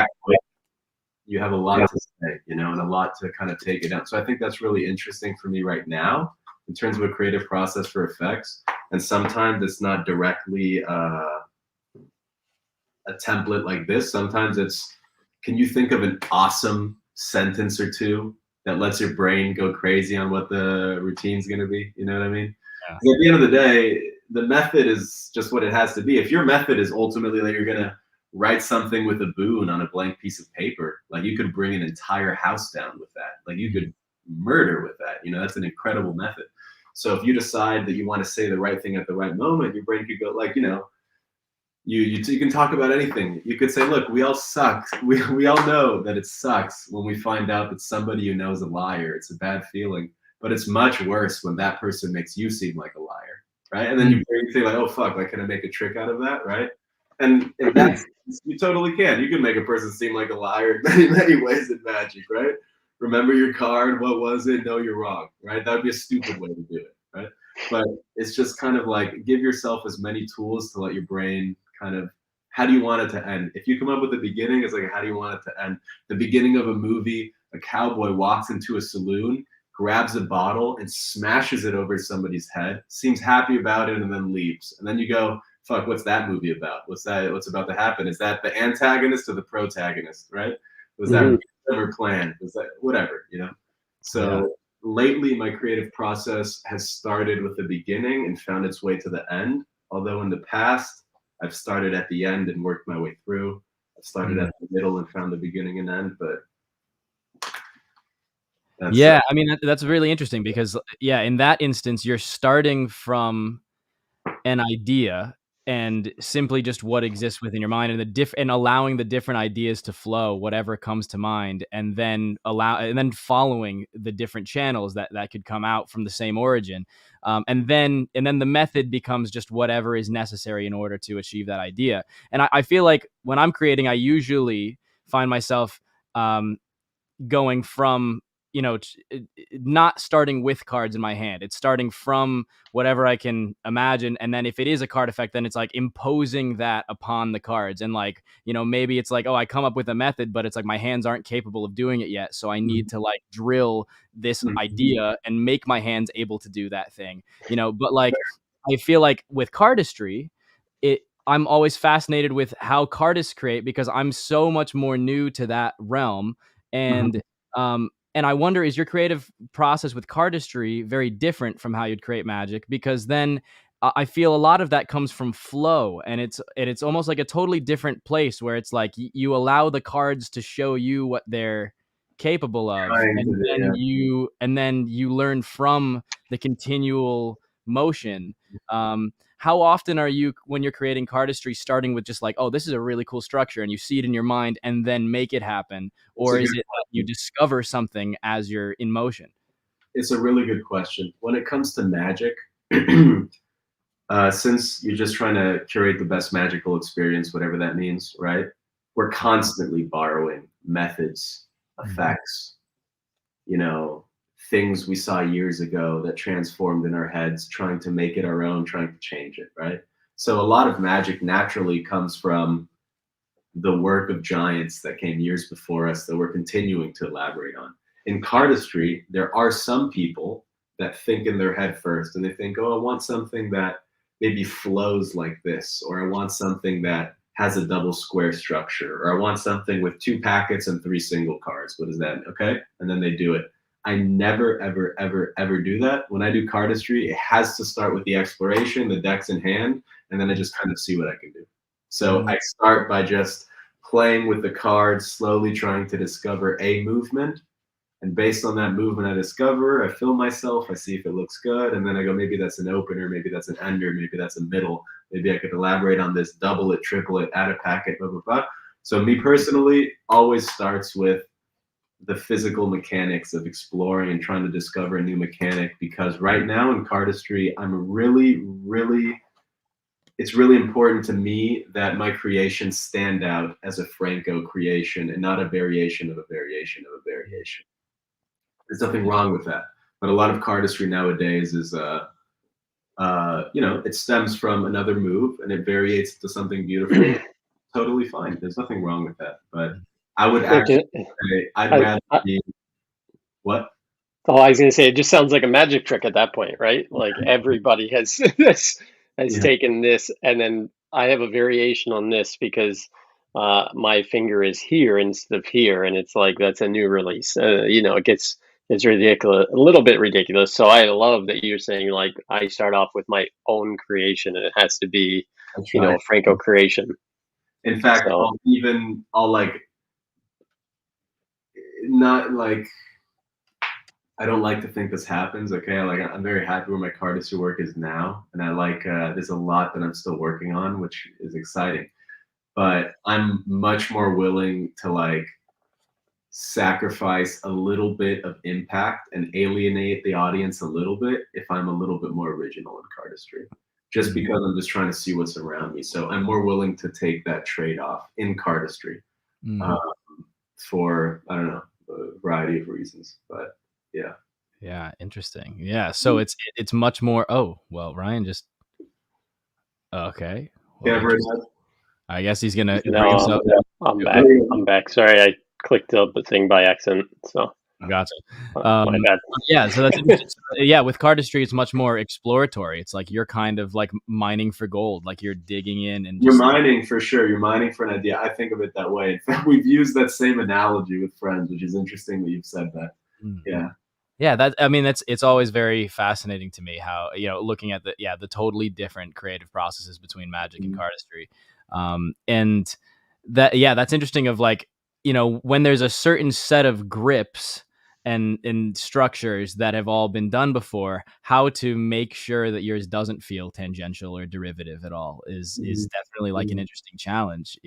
you have a lot to say, and a lot to kind of take it down. So I think that's really interesting for me right now in terms of a creative process for effects. And sometimes it's not directly a template like this. Sometimes it's, can you think of an awesome sentence or 2 that lets your brain go crazy on what the routine's going to be? You know what I mean? Yeah. At the end of the day, the method is just what it has to be. If your method is ultimately that you're going to write something with a boon on a blank piece of paper, like you could bring an entire house down with that. Like you could murder with that. That's an incredible method. So if you decide that you want to say the right thing at the right moment, your brain could go like, you can talk about anything. You could say, look, we all suck. We all know that it sucks when we find out that somebody you know is a liar. It's a bad feeling, but it's much worse when that person makes you seem like a liar, right? And then you think like, oh fuck, like can I make a trick out of that, right? And that's, you totally can. You can make a person seem like a liar in many, many ways in magic, right? Remember your card, what was it? No, you're wrong, right? That would be a stupid way to do it, right? But it's just kind of like, give yourself as many tools to let your brain kind of, how do you want it to end? If you come up with the beginning, it's like, how do you want it to end? The beginning of a movie, a cowboy walks into a saloon, grabs a bottle and smashes it over somebody's head, seems happy about it, and then leaves. And then you go, fuck, what's that movie about? What's about to happen? Is that the antagonist or the protagonist, right? Was that or planned? Was that whatever, So lately my creative process has started with the beginning and found its way to the end. Although in the past, I've started at the end and worked my way through. I've started at the middle and found the beginning and end, but yeah, I mean, that's really interesting because, yeah, in that instance, you're starting from an idea and simply just what exists within your mind, and allowing the different ideas to flow, whatever comes to mind, and then following the different channels that could come out from the same origin, and then the method becomes just whatever is necessary in order to achieve that idea. And I feel like when I'm creating, I usually find myself going from, not starting with cards in my hand. It's starting from whatever I can imagine. And then if it is a card effect, then it's like imposing that upon the cards. And like, maybe it's like, oh, I come up with a method, but it's like my hands aren't capable of doing it yet. So I need to like drill this idea and make my hands able to do that thing, but like, I feel like with cardistry, I'm always fascinated with how cardists create because I'm so much more new to that realm. And, and I wonder, is your creative process with cardistry very different from how you'd create magic? Because then I feel a lot of that comes from flow, and it's almost like a totally different place where it's like you allow the cards to show you what they're capable of, and then you learn from the continual motion. How often are you, when you're creating cardistry, starting with just like, oh, this is a really cool structure, and you see it in your mind and then make it happen? Or is it that you discover something as you're in motion? It's a really good question. When it comes to magic, since you're just trying to curate the best magical experience, whatever that means, right? We're constantly borrowing methods, effects, things we saw years ago that transformed in our heads, trying to make it our own, trying to change it, right? So a lot of magic naturally comes from the work of giants that came years before us that we're continuing to elaborate on. In cardistry, there are some people that think in their head first, and they think, oh, I want something that maybe flows like this, or I want something that has a double square structure, or I want something with 2 packets and 3 single cards. What is that? Okay. And then they do it. I never, ever, ever, ever do that. When I do cardistry, it has to start with the exploration, the decks in hand, and then I just kind of see what I can do. So I start by just playing with the cards, slowly trying to discover a movement. And based on that movement I discover, I feel myself, I see if it looks good, and then I go, maybe that's an opener, maybe that's an ender, maybe that's a middle, maybe I could elaborate on this, double it, triple it, add a packet, blah, blah, blah. So me personally always starts with the physical mechanics of exploring and trying to discover a new mechanic, because right now in cardistry, it's really important to me that my creations stand out as a Franco creation and not a variation of a variation of a variation. There's nothing wrong with that. But a lot of cardistry nowadays is, it stems from another move and it variates to something beautiful. Totally fine. There's nothing wrong with that. But I would actually say I'd rather be what? Oh, I was going to say, it just sounds like a magic trick at that point, right? Like everybody has taken this, and then I have a variation on this because my finger is here instead of here, and it's like that's a new release. It's ridiculous, a little bit ridiculous. So I love that you're saying like I start off with my own creation, and it has to be, a Franco creation. In fact, I'll like. Not like, I don't like to think this happens. Okay, I'm very happy where my cardistry work is now, and I like there's a lot that I'm still working on, which is exciting. But I'm much more willing to like sacrifice a little bit of impact and alienate the audience a little bit if I'm a little bit more original in cardistry, just because I'm just trying to see what's around me. So I'm more willing to take that trade-off in cardistry for, I don't know, a variety of reasons, but yeah, interesting. So it's much more. Oh well, Ryan just okay. Well, I guess he's gonna. No, I'm back. Sorry, I clicked the thing by accident. So gotcha. My bad. Yeah, so that's with cardistry, it's much more exploratory. It's like you're kind of like mining for gold, like you're digging in and you're mining for sure. You're mining for an idea. I think of it that way. In fact, we've used that same analogy with friends, which is interesting that you've said that. Yeah. Yeah, it's always very fascinating to me how, looking at the totally different creative processes between magic and cardistry. And that's interesting of like, when there's a certain set of grips and structures that have all been done before, how to make sure that yours doesn't feel tangential or derivative at all is definitely like an interesting challenge,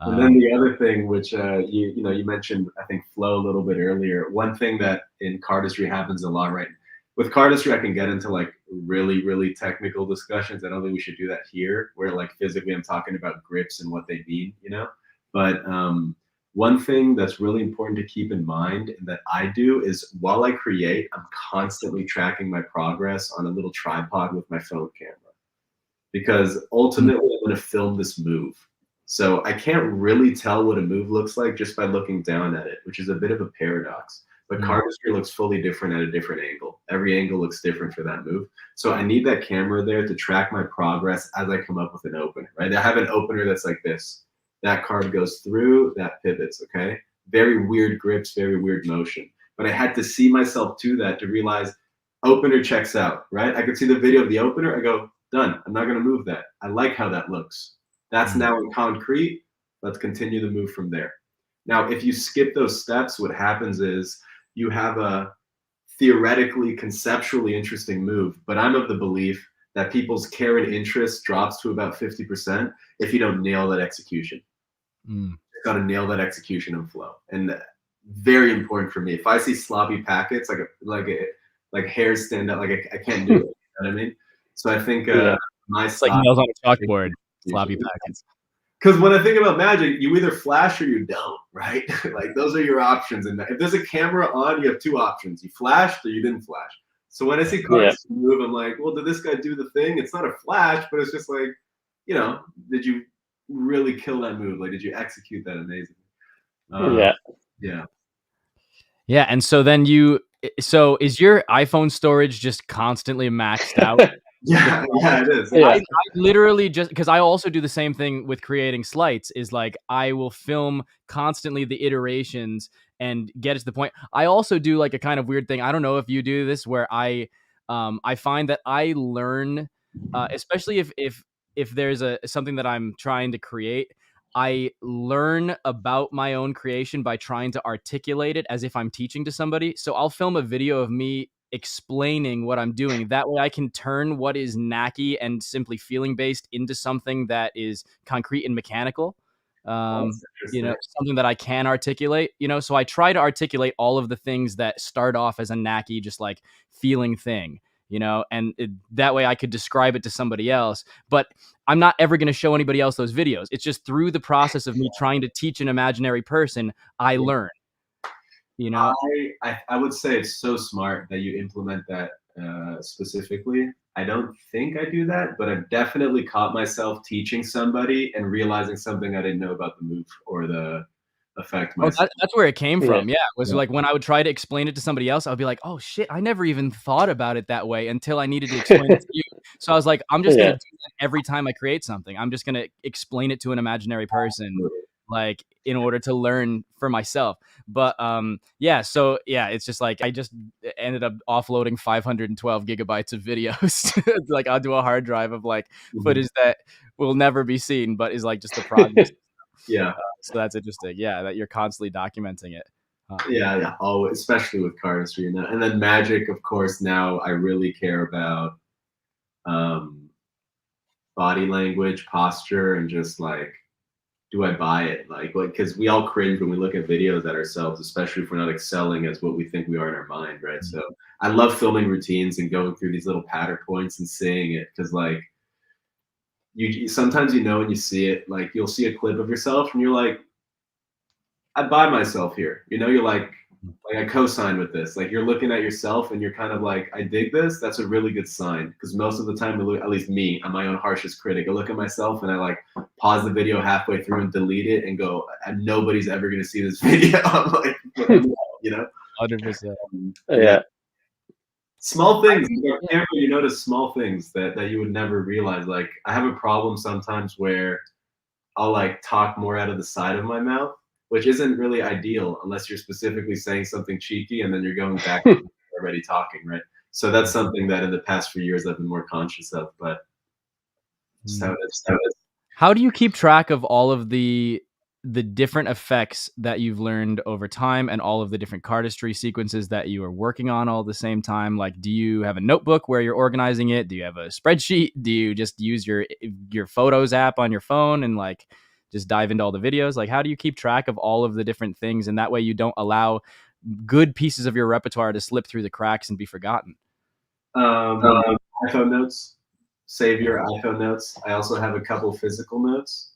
And then the other thing, which you mentioned, I think, flow a little bit earlier. One thing that in cardistry happens a lot, right? With cardistry, I can get into like really, really technical discussions. I don't think we should do that here, where like physically I'm talking about grips and what they mean, But one thing that's really important to keep in mind and that I do is while I create, I'm constantly tracking my progress on a little tripod with my phone camera, because ultimately I'm going to film this move. So I can't really tell what a move looks like just by looking down at it, which is a bit of a paradox. But cardistry looks fully different at a different angle. Every angle looks different for that move. So I need that camera there to track my progress as I come up with an opener, right? I have an opener that's like this. That card goes through, that pivots, okay? Very weird grips, very weird motion. But I had to see myself to that to realize opener checks out, right? I could see the video of the opener. I go, done. I'm not going to move that. I like how that looks. That's now in concrete. Let's continue the move from there. Now, if you skip those steps, what happens is you have a theoretically, conceptually interesting move, but I'm of the belief that people's care and interest drops to about 50% if you don't nail that execution. You got to nail that execution and flow. And very important for me. If I see sloppy packets, like hairs stand up, like I can't do it. You know what I mean? So I think my style, like nails on a chalkboard. Sloppy packets. Because when I think about magic, you either flash or you don't, right? Like those are your options. And if there's a camera on, you have two options: you flashed or you didn't flash. So when I see cards move, I'm like, well, did this guy do the thing? It's not a flash, but it's just like, did you really kill that move? Like, did you execute that amazingly? Yeah. And so then so is your iPhone storage just constantly maxed out? Yeah, it is. I literally just, because I also do the same thing with creating slides, is like I will film constantly the iterations and get it to the point. I also do like a kind of weird thing. I don't know if you do this, where I find that I learn, especially if there's something that I'm trying to create, I learn about my own creation by trying to articulate it as if I'm teaching to somebody. So I'll film a video of me explaining what I'm doing. That way I can turn what is knacky and simply feeling based into something that is concrete and mechanical. Something that I can articulate, so I try to articulate all of the things that start off as a knacky, just like feeling thing, and that way I could describe it to somebody else, but I'm not ever going to show anybody else those videos. It's just through the process of me trying to teach an imaginary person, I learn. I would say it's so smart that you implement that specifically. I don't think I do that, but I've definitely caught myself teaching somebody and realizing something I didn't know about the move or the effect. That's where it came from. Yeah, it was like when I would try to explain it to somebody else, I would be like, oh shit, I never even thought about it that way until I needed to explain it to you. So I was like, I'm just going to do that every time I create something. I'm just going to explain it to an imaginary person. Like in order to learn for myself. But it's just like I just ended up offloading 512 gigabytes of videos like onto a hard drive of like footage that will never be seen, but is like just the progress. So that's interesting. Yeah, that you're constantly documenting it. Always, especially with cardistry, and then magic, of course. Now I really care about body language, posture, and just like, do I buy it? Like, because we all cringe when we look at videos at ourselves, especially if we're not excelling as what we think we are in our mind, right? So I love filming routines and going through these little pattern points and seeing it, because like you sometimes when you see it, like you'll see a clip of yourself and you're like, I buy myself here. You're like I co-sign with this. Like you're looking at yourself and you're kind of like, I dig this. That's a really good sign, because most of the time, at least me, I'm my own harshest critic. I look at myself and I like pause the video halfway through and delete it and go, nobody's ever going to see this video. I'm like, 100%. Small things. You notice small things that you would never realize. Like I have a problem sometimes where I'll like talk more out of the side of my mouth, which isn't really ideal unless you're specifically saying something cheeky and then you're going back already talking, right? So that's something that in the past few years I've been more conscious of, but so it's. How do you keep track of all of the different effects that you've learned over time and all of the different cardistry sequences that you are working on all at the same time? Like, do you have a notebook where you're organizing it? Do you have a spreadsheet? Do you just use your Photos app on your phone and like just dive into all the videos? Like, how do you keep track of all of the different things? And that way you don't allow good pieces of your repertoire to slip through the cracks and be forgotten. iPhone notes. Save your iPhone notes. I also have a couple physical notes.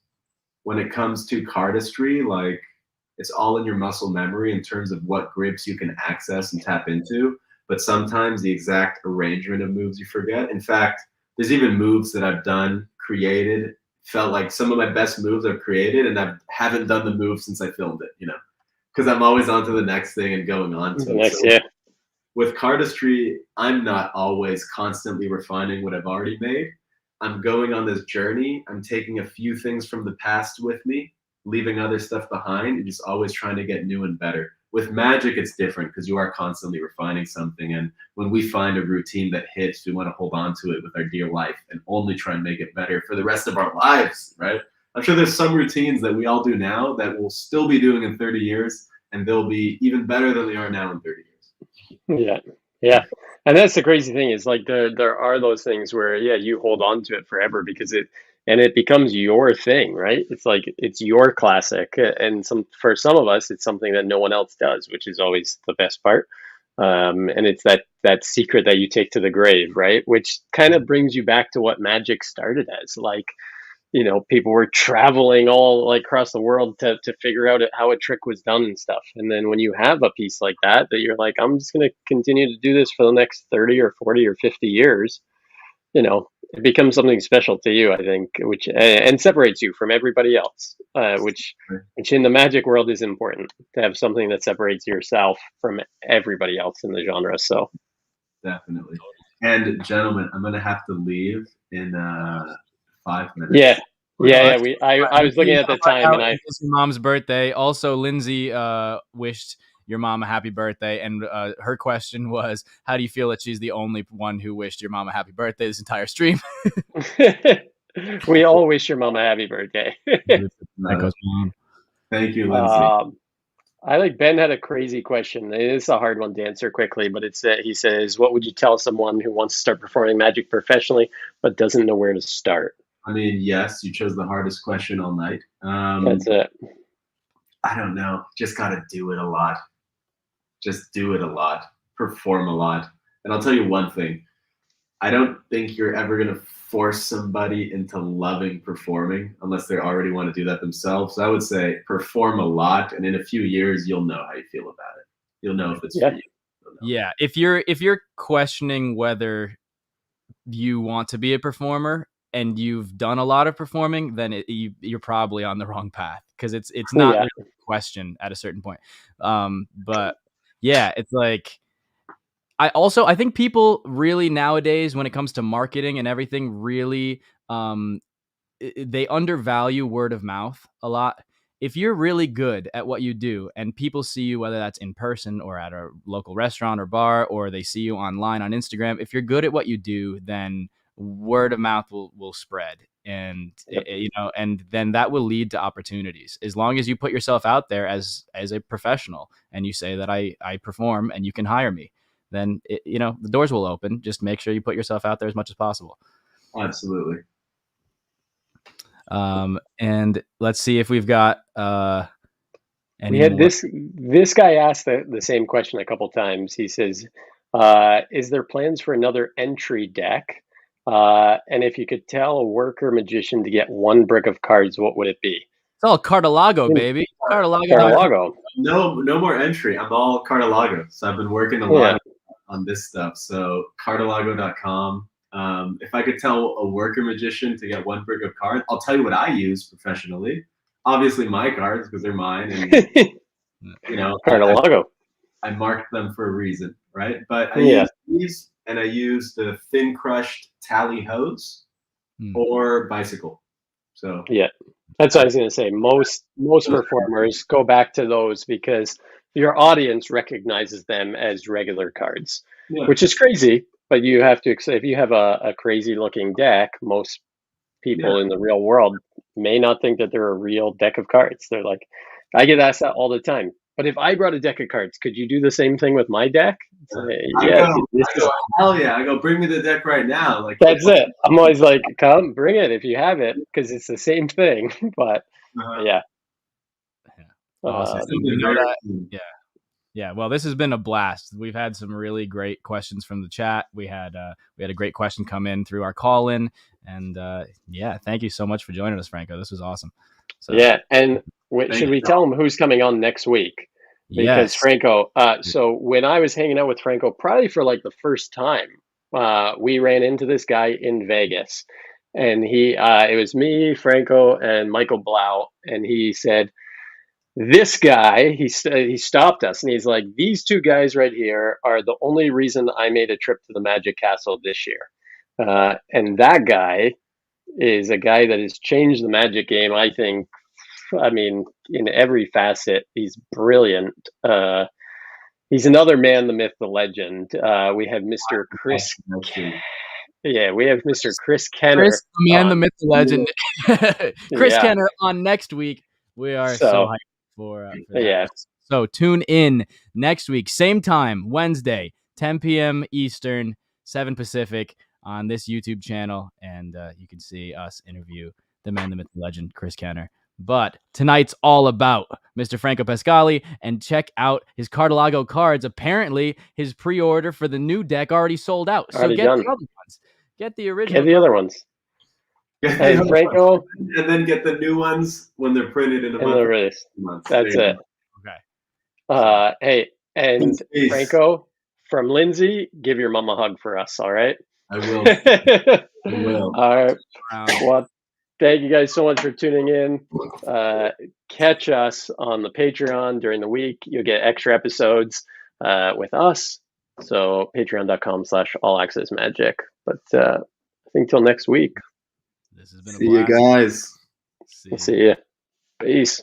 When it comes to cardistry, like it's all in your muscle memory in terms of what grips you can access and tap into. But sometimes the exact arrangement of moves you forget. In fact, there's even moves that I've done, created, felt like some of my best moves I've created, and I haven't done the move since I filmed it, you know, because I'm always on to the next thing and going on to the next, so, yeah. With cardistry, I'm not always constantly refining what I've already made. I'm going on this journey. I'm taking a few things from the past with me, leaving other stuff behind, and just always trying to get new and better. With magic, it's different because you are constantly refining something. And when we find a routine that hits, we want to hold on to it with our dear life and only try and make it better for the rest of our lives, right? I'm sure there's some routines that we all do now that we'll still be doing in 30 years, and they'll be even better than they are now in 30 years. Yeah. And that's the crazy thing is like there are those things where, yeah, you hold on to it forever because it becomes your thing, right? It's like, it's your classic. And for some of us, it's something that no one else does, which is always the best part. And it's that secret that you take to the grave, right? Which kind of brings you back to what magic started as. Like, you know, people were traveling all like across the world to figure out how a trick was done and stuff. And then when you have a piece like that you're like, I'm just going to continue to do this for the next 30 or 40 or 50 years, you know, it becomes something special to you, I think, which and separates you from everybody else, which in the magic world is important to have something that separates yourself from everybody else in the genre. So definitely. And gentlemen, I'm going to have to leave in 5 minutes. Yeah. I was looking at the time, and it's your mom's birthday. Also, Lindsay wished your mom a happy birthday, and her question was, "How do you feel that she's the only one who wished your mom a happy birthday this entire stream?" We all wish your mom a happy birthday. Thank you, Lindsay. I like Ben had a crazy question. It's a hard one to answer quickly, but it's he says, "What would you tell someone who wants to start performing magic professionally but doesn't know where to start?" I mean, yes, you chose the hardest question all night. That's it. I don't know. Just got to do it a lot. Just do it a lot. Perform a lot. And I'll tell you one thing. I don't think you're ever going to force somebody into loving performing unless they already want to do that themselves. So I would say perform a lot, and in a few years, you'll know how you feel about it. You'll know if it's for you. Yeah. If you're questioning whether you want to be a performer and you've done a lot of performing, then you're probably on the wrong path, because it's not really a question at a certain point. But yeah, it's like, I think people really nowadays, when it comes to marketing and everything, really they undervalue word of mouth a lot. If you're really good at what you do and people see you, whether that's in person or at a local restaurant or bar, or they see you online on Instagram, if you're good at what you do, then word of mouth will spread, and you know, and then that will lead to opportunities. As long as you put yourself out there as a professional and you say that I perform and you can hire me, then you know, the doors will open. Just make sure you put yourself out there as much as possible. Absolutely. And let's see if we've got we had more. This guy asked the same question a couple times. He says, is there plans for another entry deck? And if you could tell a worker magician to get one brick of cards, what would it be? It's all Cardilago, baby. Cardilago. No more entry. I'm all Cardilago. So I've been working a lot on this stuff. So Cardilago.com. If I could tell a worker magician to get one brick of cards, I'll tell you what I use professionally. Obviously my cards, because they're mine, and you know, Cardilago. I marked them for a reason, right? But I use these, and I use the thin crushed tally hose or bicycle. So yeah, that's what I was going to say. Most performers go back to those because your audience recognizes them as regular cards. which is crazy. But you have to, if you have a crazy looking deck, most people in the real world may not think that they're a real deck of cards. They're like, I get asked that all the time. But if I brought a deck of cards, could you do the same thing with my deck? I go, hell yeah. I go, bring me the deck right now. Like, that's it. I'm always like, come, bring it if you have it, because it's the same thing. But yeah. Awesome. Yeah. Well, this has been a blast. We've had some really great questions from the chat. We had a great question come in through our call in, and thank you so much for joining us, Franco. This was awesome. So, and should we tell them who's coming on next week? Because Franco, so when I was hanging out with Franco, probably for like the first time, we ran into this guy in Vegas, and it was me, Franco, and Michael Blau, and he said, this guy, he stopped us, and he's like, these two guys right here are the only reason I made a trip to the Magic Castle this year. And that guy is a guy that has changed the Magic game, I think. I mean, in every facet, he's brilliant. He's another man, the myth, the legend. We have Mr. Chris. We have Mr. Chris Kenner. Chris, the man, the myth, the legend. Chris Kenner on next week. We are so hyped for that. So tune in next week, same time, Wednesday, 10 p.m. Eastern, 7 Pacific, on this YouTube channel, and you can see us interview the man, the myth, the legend, Chris Kenner. But tonight's all about Mr. Franco Pascali, and check out his Cardilago cards. Apparently, his pre-order for the new deck already sold out. So get the other ones. Get the original. Get the other ones. And Franco, and then get the new ones when they're printed in a month. That's it. Okay. Hey, and peace. Franco, from Lindsay, give your mom a hug for us. All right. I will. I will. All right. Well, thank you guys so much for tuning in. Catch us on the Patreon during the week. You'll get extra episodes with us. So patreon.com/allaccessmagic. But I think till next week. This has been See you guys. See you. Peace.